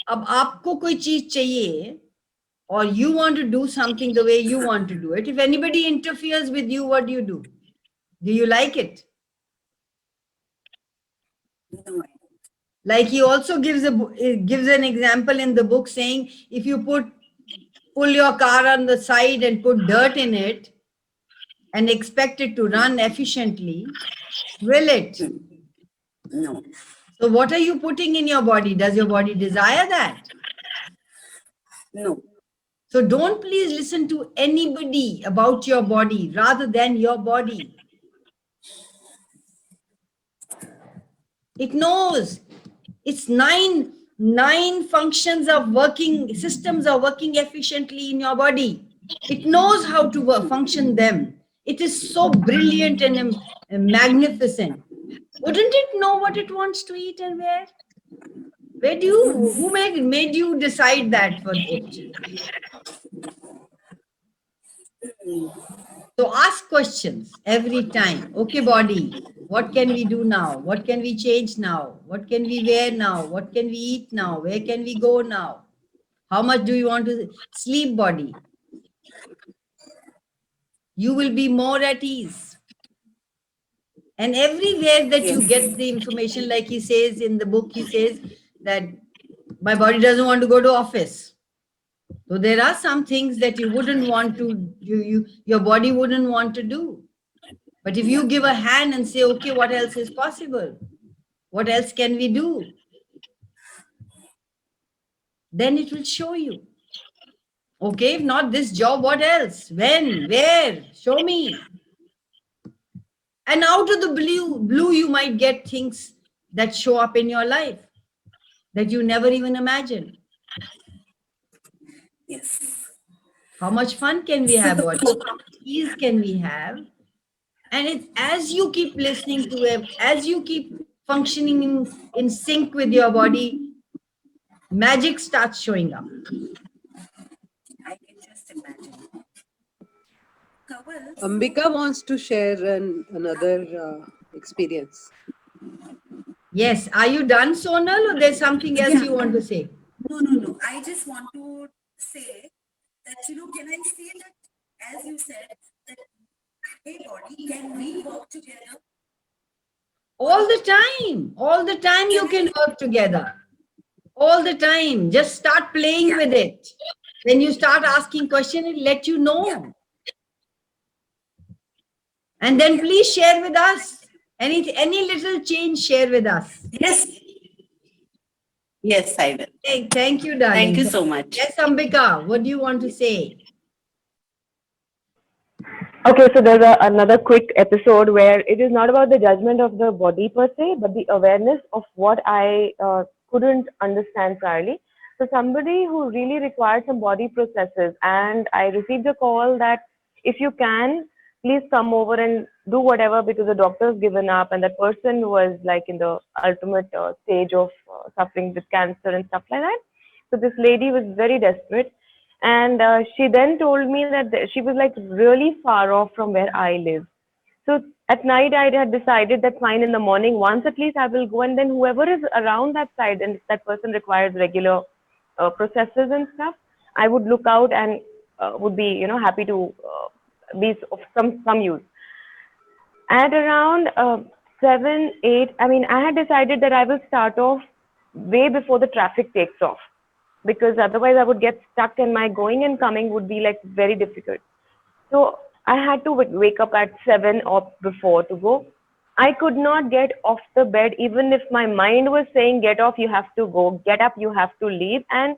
अब आपको कोई चीज चाहिए or you want to do something the way you want to do it, if anybody interferes with you, what do? Do you like it? No. Like he also gives an example in the book saying, if you pull your car on the side and put dirt in it and expect it to run efficiently, will it? No. So what are you putting in your body? Does your body desire that? No. So don't please listen to anybody about your body rather than your body. It knows. It's nine functions of working, systems are working efficiently in your body. It knows how to function them. It is so brilliant and magnificent. Wouldn't it know what it wants to eat and where? Where do you, who made you decide that for it? So ask questions every time. Okay, body, what can we do now? What can we change now? What can we wear now? What can we eat now? Where can we go now? How much do you want to sleep, body? You will be more at ease. And everywhere that you get the information, like he says in the book, he says that my body doesn't want to go to office. So there are some things that you wouldn't want to, your body wouldn't want to do. But if you give a hand and say, okay, what else is possible? What else can we do? Then it will show you. Okay, if not this job, what else? When? Where? Show me. And out of the blue, you might get things that show up in your life that you never even imagined. Yes. How much fun can we have? What ease can we have? And it's as you keep listening to it, as you keep functioning in sync with your body, magic starts showing up. I can just imagine. Ambika wants to share another experience. Yes. Are you done, Sonal, or there's something else you want to say? No. I just want to say that, can I say that, as you said, that, hey, body, can we work together? All the time you can work together. All the time. Just start playing with it. When you start asking questions, it let you know. And then please share with us. Any little change, share with us. Yes, I will. Hey, thank you, darling. Thank you so much. Yes, Ambika, what do you want to say? Okay, so there's another quick episode where it is not about the judgment of the body per se, but the awareness of what I couldn't understand priorly. So somebody who really required some body processes, and I received a call that if you can, please come over and do whatever because the doctor's given up, and that person was like in the ultimate stage of suffering with cancer and stuff like that. So this lady was very desperate. And she then told me that she was like really far off from where I live. So at night, I had decided that fine, in the morning, once at least I will go, and then whoever is around that side and if that person requires regular processes and stuff, I would look out and would be, happy to be of some use. At around 7, 8, I had decided that I will start off way before the traffic takes off, because otherwise I would get stuck and my going and coming would be like very difficult. So I had to wake up at 7 or before to go. I could not get off the bed, even if my mind was saying, get off, you have to go, get up, you have to leave. And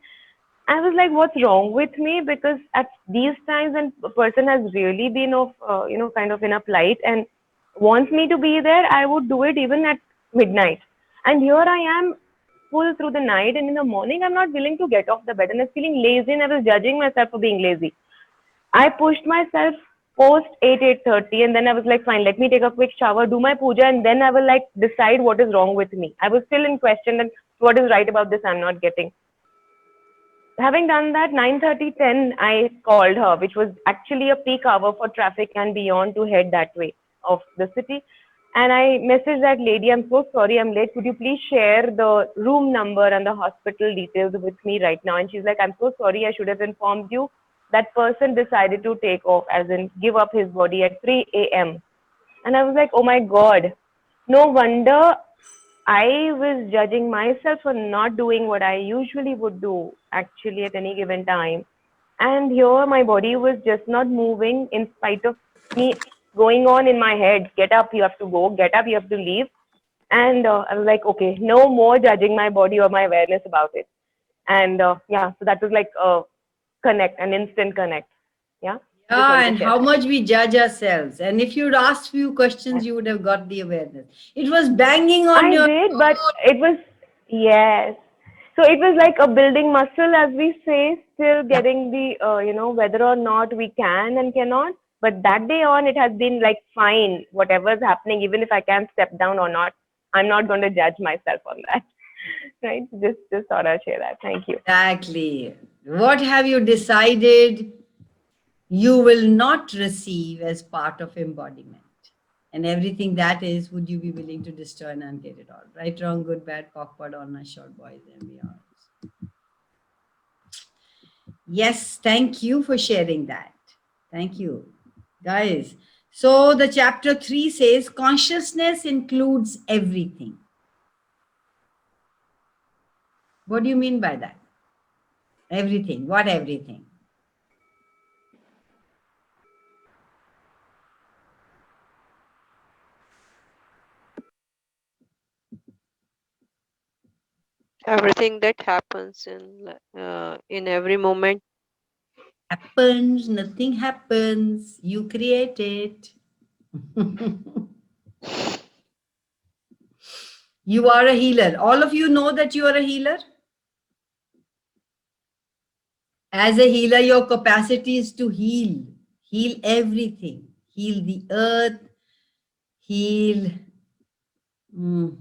I was like, what's wrong with me? Because at these times when a person has really been of, kind of in a plight and wants me to be there, I would do it even at midnight. And here I am full through the night, and in the morning I'm not willing to get off the bed, and I was feeling lazy, and I was judging myself for being lazy. I pushed myself post 8:30, and then I was like, fine, let me take a quick shower, do my puja, and then I will like decide what is wrong with me. I was still in question and what is right about this I'm not getting. Having done that, 9:30, 10, I called her, which was actually a peak hour for traffic and beyond to head that way of the city. And I messaged that lady, I'm so sorry I'm late. Could you please share the room number and the hospital details with me right now? And she's like, I'm so sorry, I should have informed you. That person decided to take off, as in give up his body at 3 a.m. And I was like, oh my God, no wonder I was judging myself for not doing what I usually would do actually at any given time. And here my body was just not moving in spite of me going on in my head, get up, you have to go, get up, you have to leave. And I was like, okay, no more judging my body or my awareness about it. And so that was like a connect, an instant connect. Yeah. Just wanted to And share how that. much we judge ourselves. And if you'd asked few questions, you would have got the awareness. It was banging on I your did, but it was, yes. So it was like a building muscle, as we say, still yeah. getting the, whether or not we can and cannot. But that day on, it has been like fine, whatever's happening, even if I can step down or not, I'm not going to judge myself on that. Right? Just thought I'd share that. Thank you. Exactly. What have you decided you will not receive as part of embodiment? And everything that is, would you be willing to destroy and uncreate it all? Right, wrong, good, bad, cockpot, on my short boys and beyond. Yes, thank you for sharing that. Thank you, guys. So the chapter 3 says consciousness includes everything. What do you mean by that? Everything. What everything? Everything that happens in every moment. Happens, nothing happens. You create it. You are a healer. All of you know that you are a healer. As a healer, your capacity is to heal everything, heal the earth, heal. mm,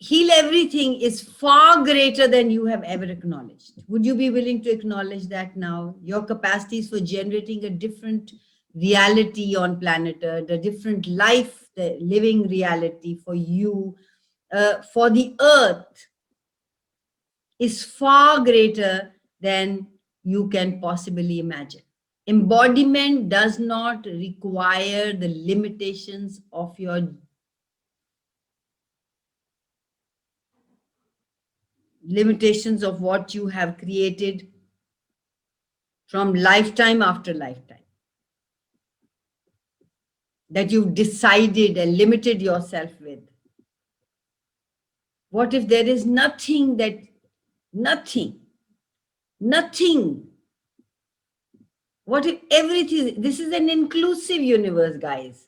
Heal everything is far greater than you have ever acknowledged. Would you be willing to acknowledge that now? Your capacities for generating a different reality on planet Earth, a different life, the living reality for you, for the earth, is far greater than you can possibly imagine. Embodiment does not require the limitations of your limitations of what you have created from lifetime after lifetime, that you've decided and limited yourself with. What if there is nothing, nothing? What if everything? This is an inclusive universe, guys.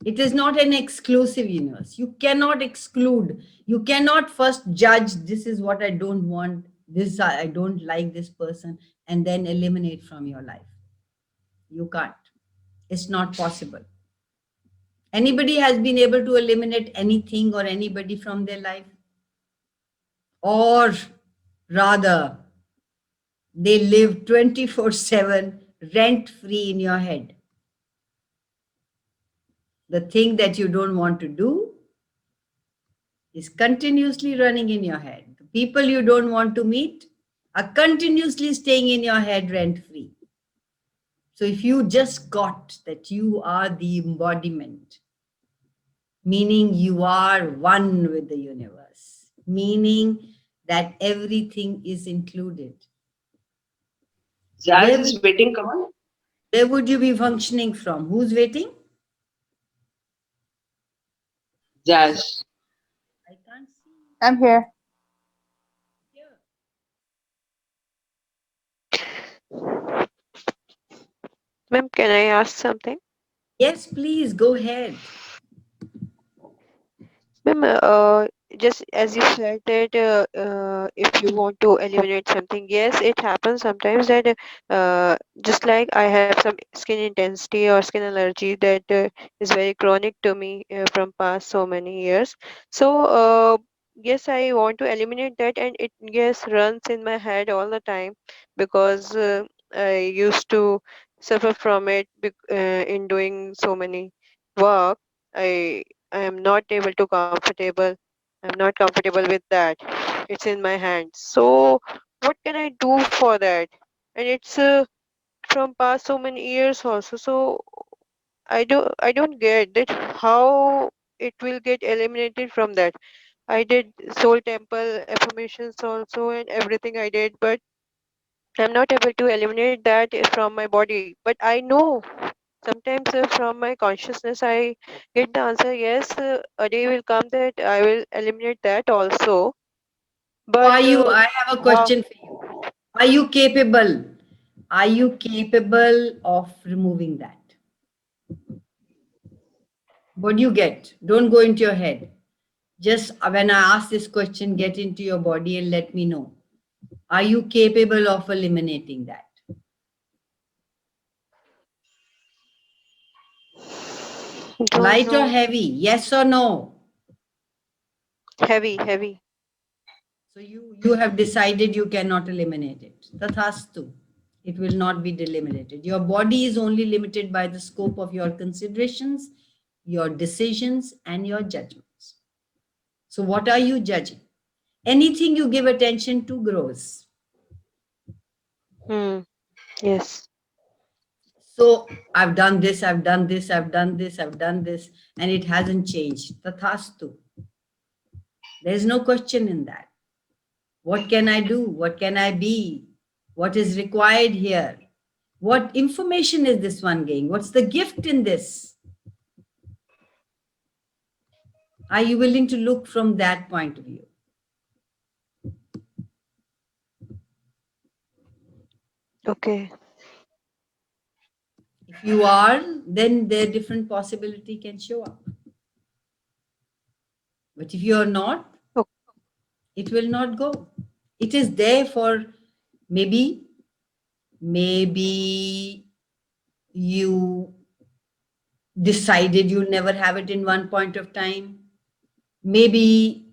It is not an exclusive universe. You cannot exclude. You cannot first judge, this is what I don't want, this I don't like this person, and then eliminate from your life. You can't. It's not possible. Anybody has been able to eliminate anything or anybody from their life? Or rather, they live 24/7 rent free in your head. The thing that you don't want to do is continuously running in your head. The people you don't want to meet are continuously staying in your head rent free. So if you just got that you are the embodiment, meaning you are one with the universe, meaning that everything is included. Jazz is waiting, come on. Where would you be functioning from? Who's waiting? Jazz. I can't see. I'm here. Ma'am, can I ask something? Yes, please go ahead. Ma'am, just as you said that if you want to eliminate something, yes, it happens sometimes that just like I have some skin intensity or skin allergy that is very chronic to me from past so many years. So yes, I want to eliminate that, and it yes runs in my head all the time because I used to suffer from it in doing so many work. I I am not able to comfortable. I'm not comfortable with that. It's in my hands. So what can I do for that? And it's from past so many years also. So I don't get that how it will get eliminated from that. I did soul temple affirmations also and everything I did, but I'm not able to eliminate that from my body. But I know sometimes from my consciousness I get the answer, yes, a day will come that I will eliminate that also. Who But are you? I have a how? question for you. Are you capable? Are you capable of removing that? What do you get? Don't go into your head. Just when I ask this question, get into your body and let me know. Are you capable of eliminating that? Don't Light or know. heavy? Yes or no? Heavy, heavy. So you have decided you cannot eliminate it. Tathastu. It will not be eliminated. Your body is only limited by the scope of your considerations, your decisions, and your judgments. So what are you judging? Anything you give attention to grows. Yes. So I've done this, I've done this, I've done this, I've done this, and it hasn't changed. Tathastu. There's no question in that. What can I do? What can I be? What is required here? What information is this one getting? What's the gift in this? Are you willing to look from that point of view? Okay. If you are, then the different possibility can show up. But if you are not, it will not go. It is there for maybe you decided you'll never have it in one point of time. Maybe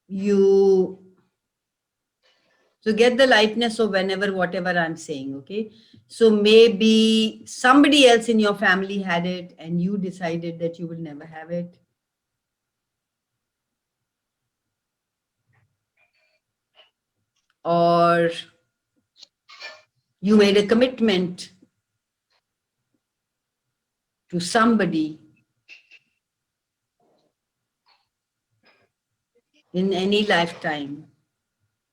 you, so get the lightness of whenever, whatever I'm saying, okay? So maybe somebody else in your family had it and you decided that you will never have it. Or you made a commitment to somebody in any lifetime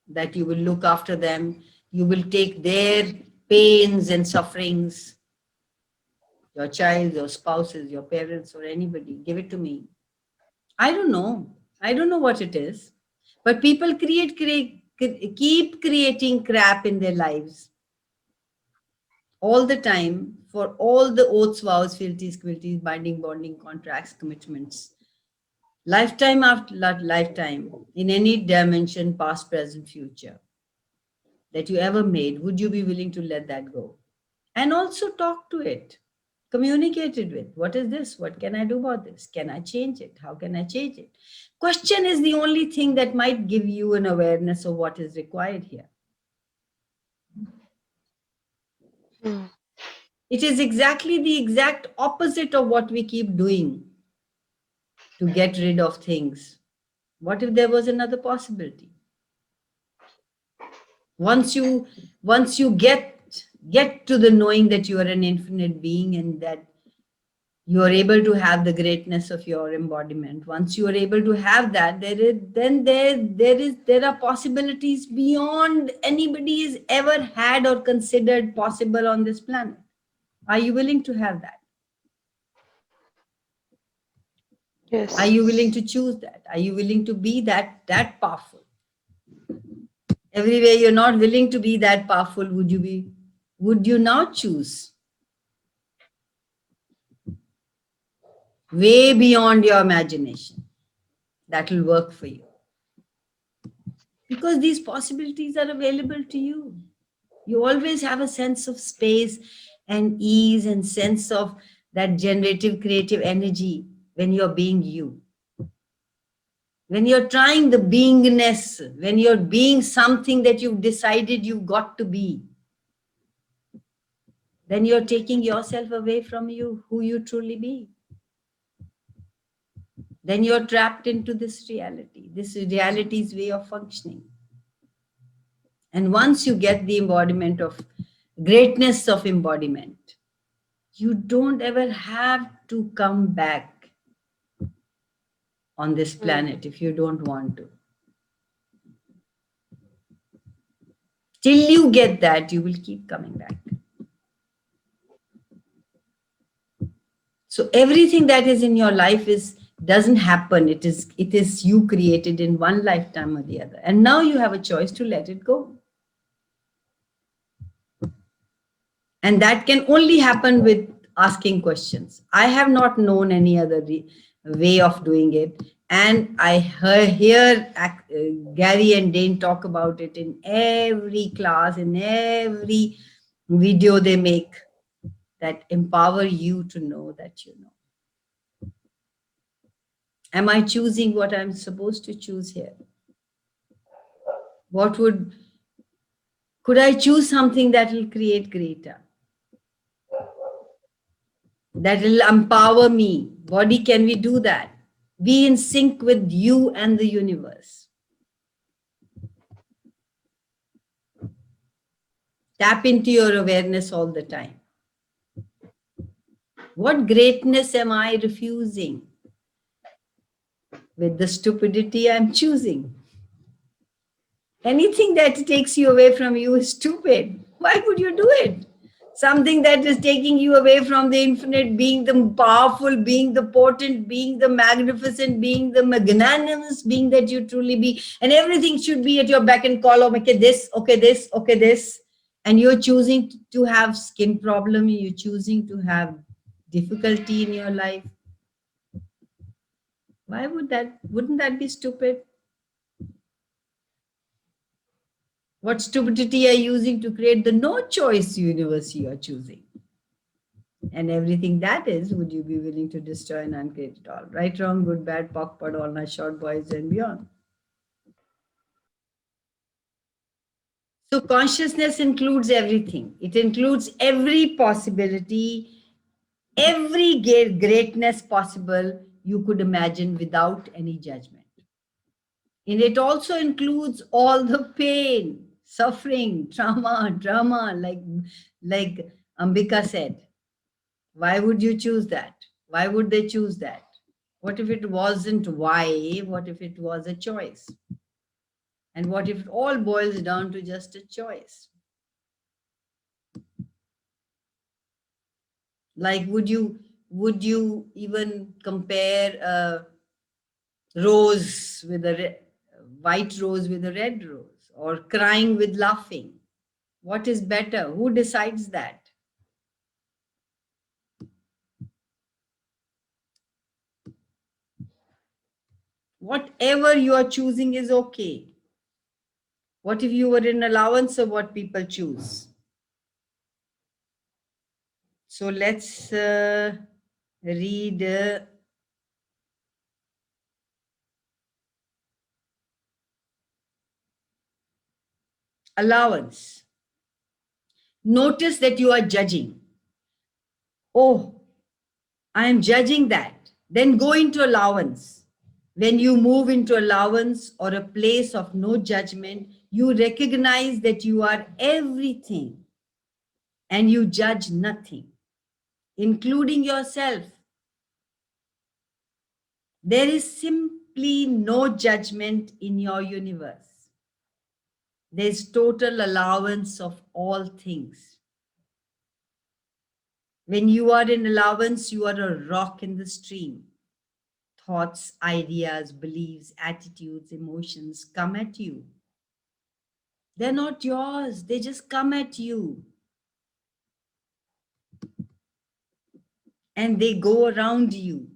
that you will look after them, you will take their pains and sufferings, your child, your spouses, your parents, or anybody, give it to me. I don't know. I don't know what it is. But people keep creating crap in their lives all the time for all the oaths, vows, fealties, quilties, binding, bonding, contracts, commitments. Lifetime after lifetime, in any dimension, past, present, future, that you ever made, would you be willing to let that go? And also talk to it, communicate it with. What is this? What can I do about this? Can I change it? How can I change it? Question is the only thing that might give you an awareness of what is required here. It is exactly the exact opposite of what we keep doing to get rid of things. What if there was another possibility? Once you get to the knowing that you are an infinite being and that you are able to have the greatness of your embodiment, once you are able to have that, there are possibilities beyond anybody has ever had or considered possible on this planet. Are you willing to have that? Yes. Are you willing to choose that? Are you willing to be that powerful? Everywhere you're not willing to be that powerful, would you now choose way beyond your imagination? That will work for you. Because these possibilities are available to you. You always have a sense of space and ease and sense of that generative creative energy when you're being you. When you're trying the beingness, when you're being something that you've decided you've got to be, then you're taking yourself away from you, who you truly be. Then you're trapped into this reality's way of functioning. And once you get the embodiment of greatness of embodiment, you don't ever have to come back on this planet if you don't want to. Till you get that, you will keep coming back. So everything that is in your life is doesn't happen. It is you created in one lifetime or the other. And now you have a choice to let it go. And that can only happen with asking questions. I have not known any other way of doing it. And I hear Gary and Dane talk about it in every class, in every video they make, that empower you to know that you know. Am I choosing what I'm supposed to choose here? Could I choose something that will create greater? That will empower me. Body, can we do that? Be in sync with you and the universe. Tap into your awareness all the time. What greatness am I refusing with the stupidity I'm choosing? Anything that takes you away from you is stupid. Why would you do it? Something that is taking you away from the infinite, being the powerful, being the potent, being the magnificent, being the magnanimous being that you truly be. And everything should be at your beck and call. Okay, this, okay, this, okay, this. And you're choosing to have skin problem. You're choosing to have difficulty in your life. Wouldn't that be stupid? What stupidity are you using to create the no choice universe you are choosing? And everything that is, would you be willing to destroy and uncreate it all? Right, wrong, good, bad, POC, POD, all night, short, boys, and beyond. So consciousness includes everything. It includes every possibility, every greatness possible you could imagine without any judgment. And it also includes all the pain, suffering, trauma, drama, like Ambika said. Why would you choose that? Why would they choose that? What if it wasn't why? What if it was a choice? And what if it all boils down to just a choice? Like, would you even compare a rose with a white rose with a red rose, or crying with laughing? What is better? Who decides that? Whatever you are choosing is okay. What if you were in allowance of what people choose? So let's read allowance. Notice that you are judging. Oh, I am judging that. Then go into allowance. When you move into allowance or a place of no judgment, you recognize that you are everything and you judge nothing, including yourself. There is simply no judgment in your universe. There's total allowance of all things. When you are in allowance, you are a rock in the stream. Thoughts, ideas, beliefs, attitudes, emotions come at you. They're not yours. They just come at you. And they go around you.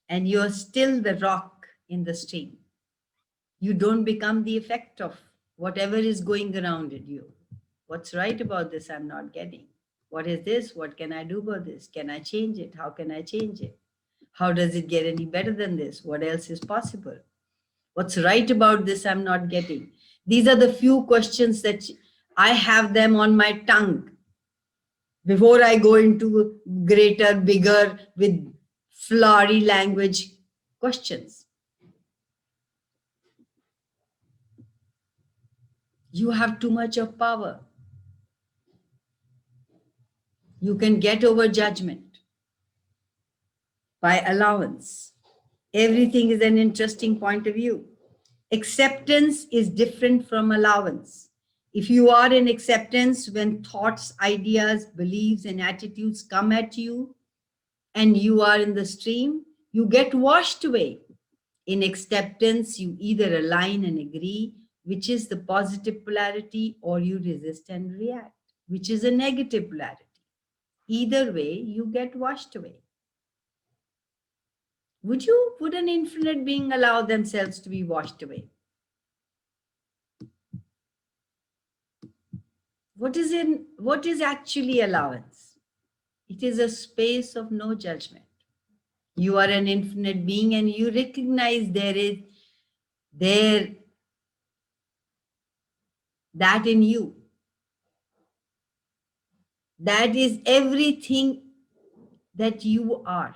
And you're still the rock in the stream. You don't become the effect of whatever is going around you. What's right about this? I'm not getting. What is this? What can I do about this? Can I change it? How can I change it? How does it get any better than this? What else is possible? What's right about this? I'm not getting. These are the few questions that I have them on my tongue before I go into greater, bigger, with flowery language questions. You have too much of power. You can get over judgment by allowance. Everything is an interesting point of view. Acceptance is different from allowance. If you are in acceptance, when thoughts, ideas, beliefs, and attitudes come at you, and you are in the stream, You get washed away. In acceptance, you either align and agree, which is the positive polarity, or you resist and react, which is a negative polarity. Either way, you get washed away. Would an infinite being allow themselves to be washed away? What is actually allowance? It is a space of no judgment. You are an infinite being and you recognize there that in you. That is everything that you are.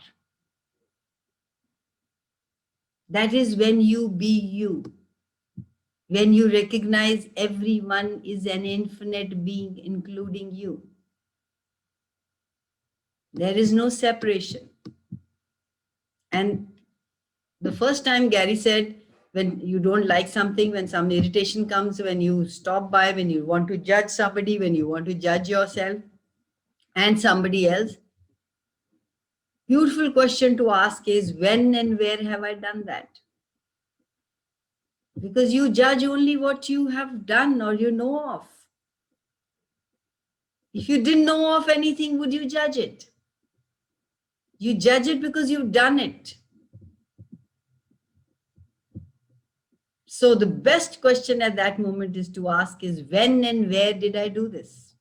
That is when you be you. When you recognize everyone is an infinite being, including you. There is no separation. And the first time Gary said, when you don't like something, when some irritation comes, when you stop by, when you want to judge somebody, when you want to judge yourself and somebody else, beautiful question to ask is, when and where have I done that? Because you judge only what you have done or you know of. If you didn't know of anything, would you judge it? You judge it because you've done it. So the best question at that moment is to ask is, when and where did I do this?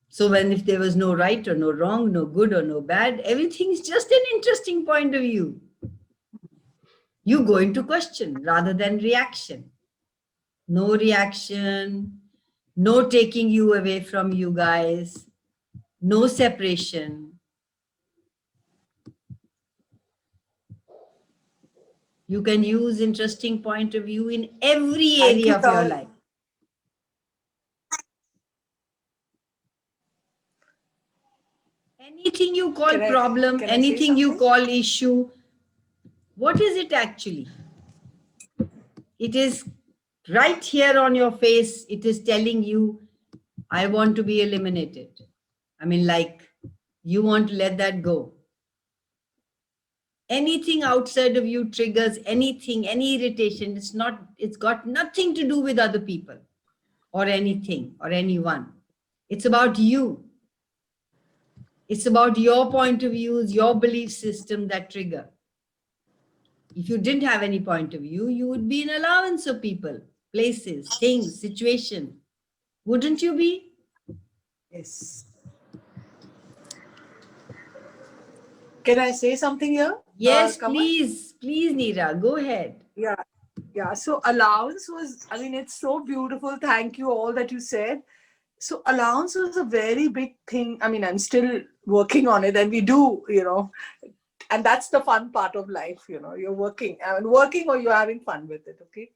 So if there was no right or no wrong, no good or no bad, everything is just an interesting point of view. You go into question rather than reaction. No reaction, no taking you away from you guys, no separation. You can use interesting point of view in every Thank you, area of your Carl. life. Anything you call problem, can I say anything you something? call issue, what is it actually? It is right here on your face. It is telling you, I want to be eliminated. I mean, like, you want to let that go. Anything outside of you triggers anything, any irritation. It's got nothing to do with other people or anything or anyone. It's about you. It's about your point of views, your belief system that trigger. If you didn't have any point of view, you would be in allowance of people, places, things, situation. Wouldn't you be? Yes. Can I say something here? Yes, Kamal? please, Neera, go ahead. Yeah. So allowance was, I mean, it's so beautiful. Thank you all that you said. So allowance was a very big thing. I mean, I'm still working on it, and we do, and that's the fun part of life. You're working, working or you're having fun with it. Okay.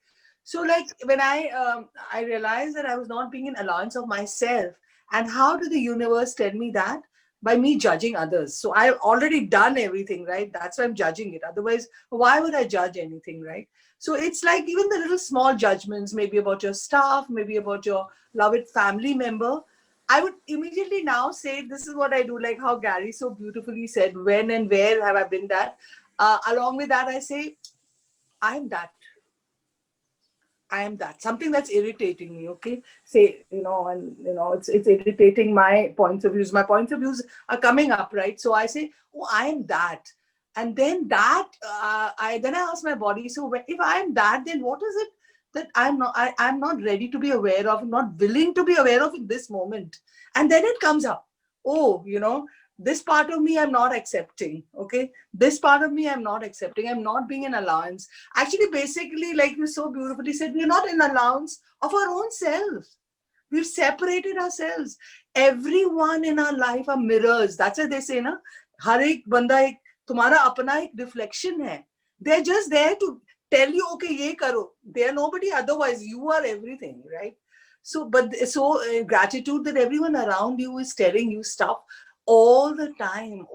So like when I realized that I was not being an allowance of myself, and how did the universe tell me that? By me judging others. So I've already done everything, right? That's why I'm judging it. Otherwise, why would I judge anything, right? So it's like even the little small judgments, maybe about your staff, maybe about your loved family member, I would immediately now say, this is what I do, like how Gary so beautifully said, when and where have I been that? Along with that, I say, I'm that. I am that. Something that's irritating me, okay? Say, it's irritating my points of views. My points of views are coming up, right? So I say, oh, I am that. And then I ask my body, so if I am that, then what is it that I'm not ready to be aware of, not willing to be aware of in this moment? And then it comes up. Oh, this part of me I'm not accepting, okay? This part of me I'm not accepting. I'm not being an allowance. Actually, basically, like you so beautifully said, we're not an allowance of our own selves. We've separated ourselves. Everyone in our life are mirrors. That's what they say, na? Har ek banda ek tumhara apna ek reflection hai. They're just there to tell you, okay, ye karo. They're nobody otherwise. You are everything, right? So gratitude that everyone around you is telling you stuff all the time.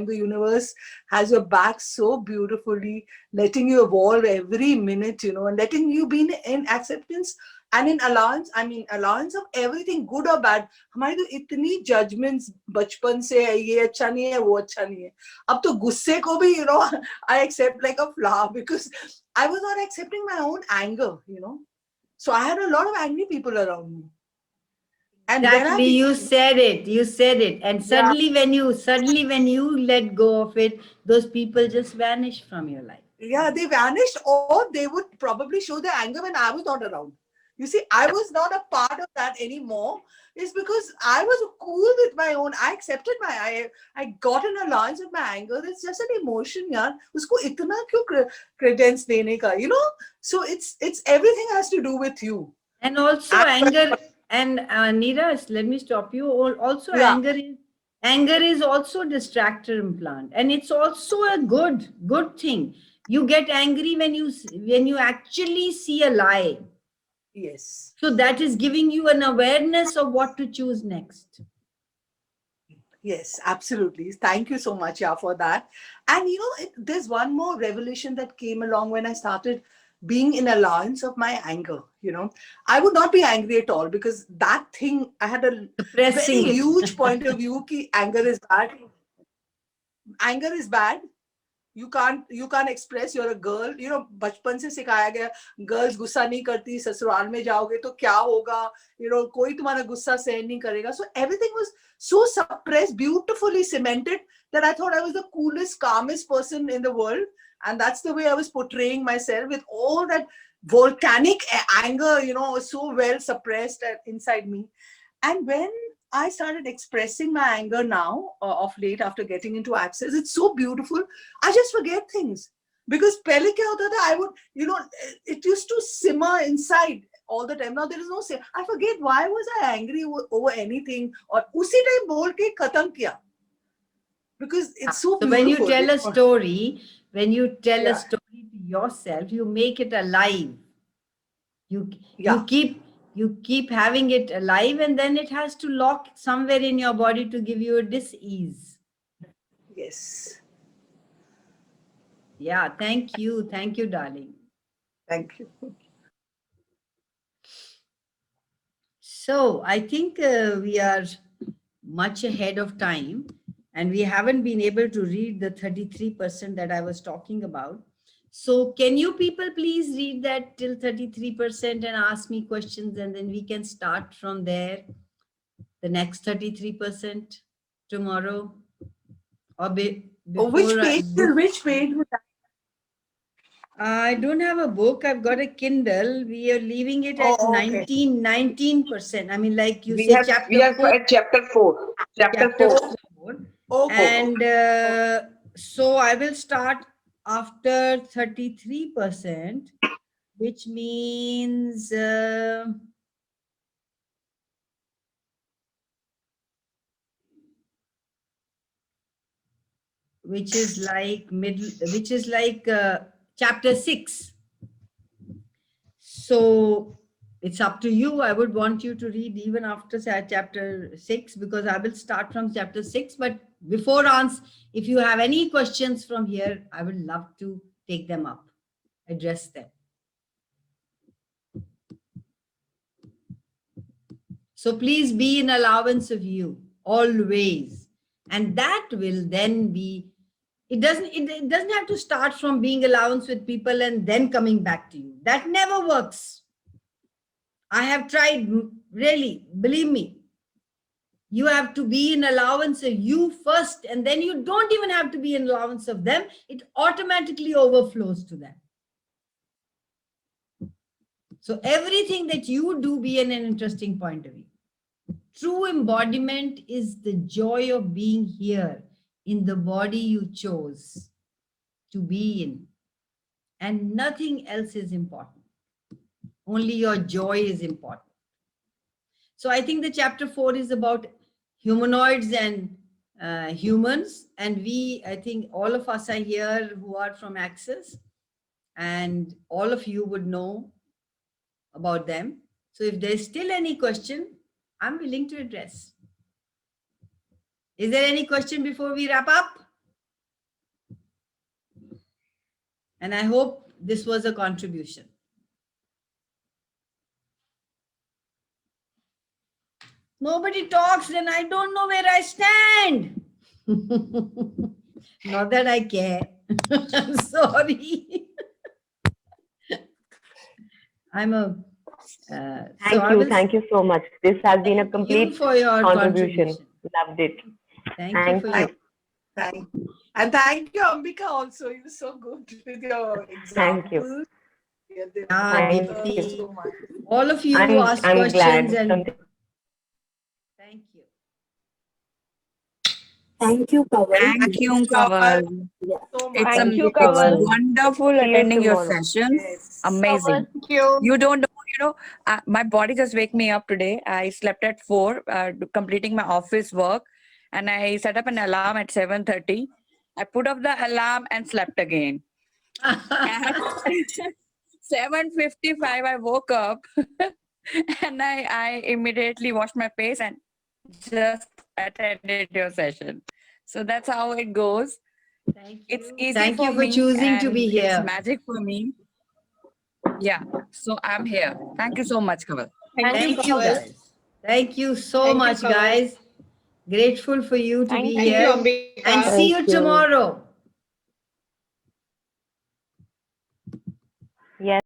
The universe has your back so beautifully, letting you evolve every minute, and letting you be in acceptance And in allowance, I mean allowance of everything, good or bad. हमारी तो इतनी judgments बचपन से है, ये अच्छा नहीं है, वो अच्छा नहीं है. अब तो गुस्से को भी, you know, I accept like a flower because I was not accepting my own anger, you know. So I had a lot of angry people around me. And when I Exactly, you said it. You said it, and yeah, suddenly when you let go of it, those people just vanish from your life. yeah, they vanished, or they would probably show their anger when I was not around. You see, I was not a part of that anymore. It's because I was cool with my own. I accepted I got an allowance with my anger. It's just an emotion, yaar. Usko itna क्यों credence देने का, you know? So it's everything has to do with you. And also anger, and Neeraj, let me stop you. Also, Yeah. anger is also distractor implant, and it's also a good thing. You get angry when you actually see a lie. Yes. So that is giving you an awareness of what to choose next. Yes, absolutely. Thank you so much, yeah, for that. And you know, there's one more revelation that came along when I started being in allowance of my anger. You know, I would not be angry at all because that thing, I had a Suppressing very it. huge point of view ki anger is bad. Anger is bad. You can't express. You're a girl, you know, बचपन से सिखाया गया girls गुस्सा नहीं करती, ससुराल में जाओगे तो क्या होगा, you know, कोई तुम्हारा गुस्सा सहन नहीं करेगा. So everything was so suppressed, beautifully cemented, that I thought I was the coolest, calmest person in the world, and that's the way I was portraying myself, with all that volcanic anger, you know, so well suppressed inside me. And when I started expressing my anger now, of late, after getting into Access, it's so beautiful. I just forget things. Because pehle kya hota tha, I would, you know, it used to simmer inside all the time. Now there is no say. I forget why was I angry over anything, or usi time bol ke khatam kiya. Because it's so So beautiful. when you tell a story, Yeah. a story to yourself, you make it alive. You Yeah. you keep having it alive, and then it has to lock somewhere in your body to give you a dis-ease. Yes. Yeah, thank you, darling. Thank you. So I think we are much ahead of time, and we haven't been able to read the 33% that I was talking about. So can you people please read that till 33% and ask me questions, and then we can start from there, the next 33% tomorrow, or Which before page? Which page? I don't have a book. I've got a Kindle. We are leaving it at Oh, okay. 19%. I mean, like you We say, have chapter 4. at chapter 4. Chapter Chapter 4. 4. Okay. And so I will start after 33%, which means which is like chapter 6. So it's up to you. I would want you to read even after chapter 6, because I will start from chapter 6. But before if you have any questions from here, I would love to take them up, address them. So please be in allowance of you always. And that will then be, it doesn't have to start from being allowance with people and then coming back to you. That never works. I have tried, really, believe me. You have to be in allowance of you first, and then you don't even have to be in allowance of them. It automatically overflows to them. So everything that you do, be in an interesting point of view. True embodiment is the joy of being here in the body you chose to be in, and nothing else is important. Only your joy is important. So I think the chapter 4 is about humanoids and humans. And I think all of us are here who are from Access, and all of you would know about them. So if there's still any question, I'm willing to address. Is there any question before we wrap up? And I hope this was a contribution. nobody talks, then I don't know where I stand. Not that I care. I'm sorry. I'm a. Thank you so much. This has been a Thank you complete for your contribution. contribution. Loved it. Thank you for Thank you. Thank and thank you, Ambika, also. You're so good with your Thank you. examples. Yeah, they Thank both you. so much. all of you ask I'm questions glad. and thank you. Thank you, Kanwal. Thank you, Kanwal, Kanwal. so much. Thank you, It's Kanwal. wonderful See you attending your tomorrow. session. Yes. Amazing. Thank you. You don't know, my body just wake me up today. I slept at 4, completing my office work, and I set up an alarm at 7:30. I put up the alarm and slept again. At 7:55, I woke up and I immediately washed my face and just attended your session. So that's how it goes. Thank It's you. easy Thank for you for me choosing to be and it's here. magic for me. Yeah, so I'm here. Thank you so much, Kaval. Thank you, guys. Thank you so Thank you, much, Kanwal. guys. Grateful for you to be Thank Thank you, here. Ambika. And see you Thank you. tomorrow. Yes.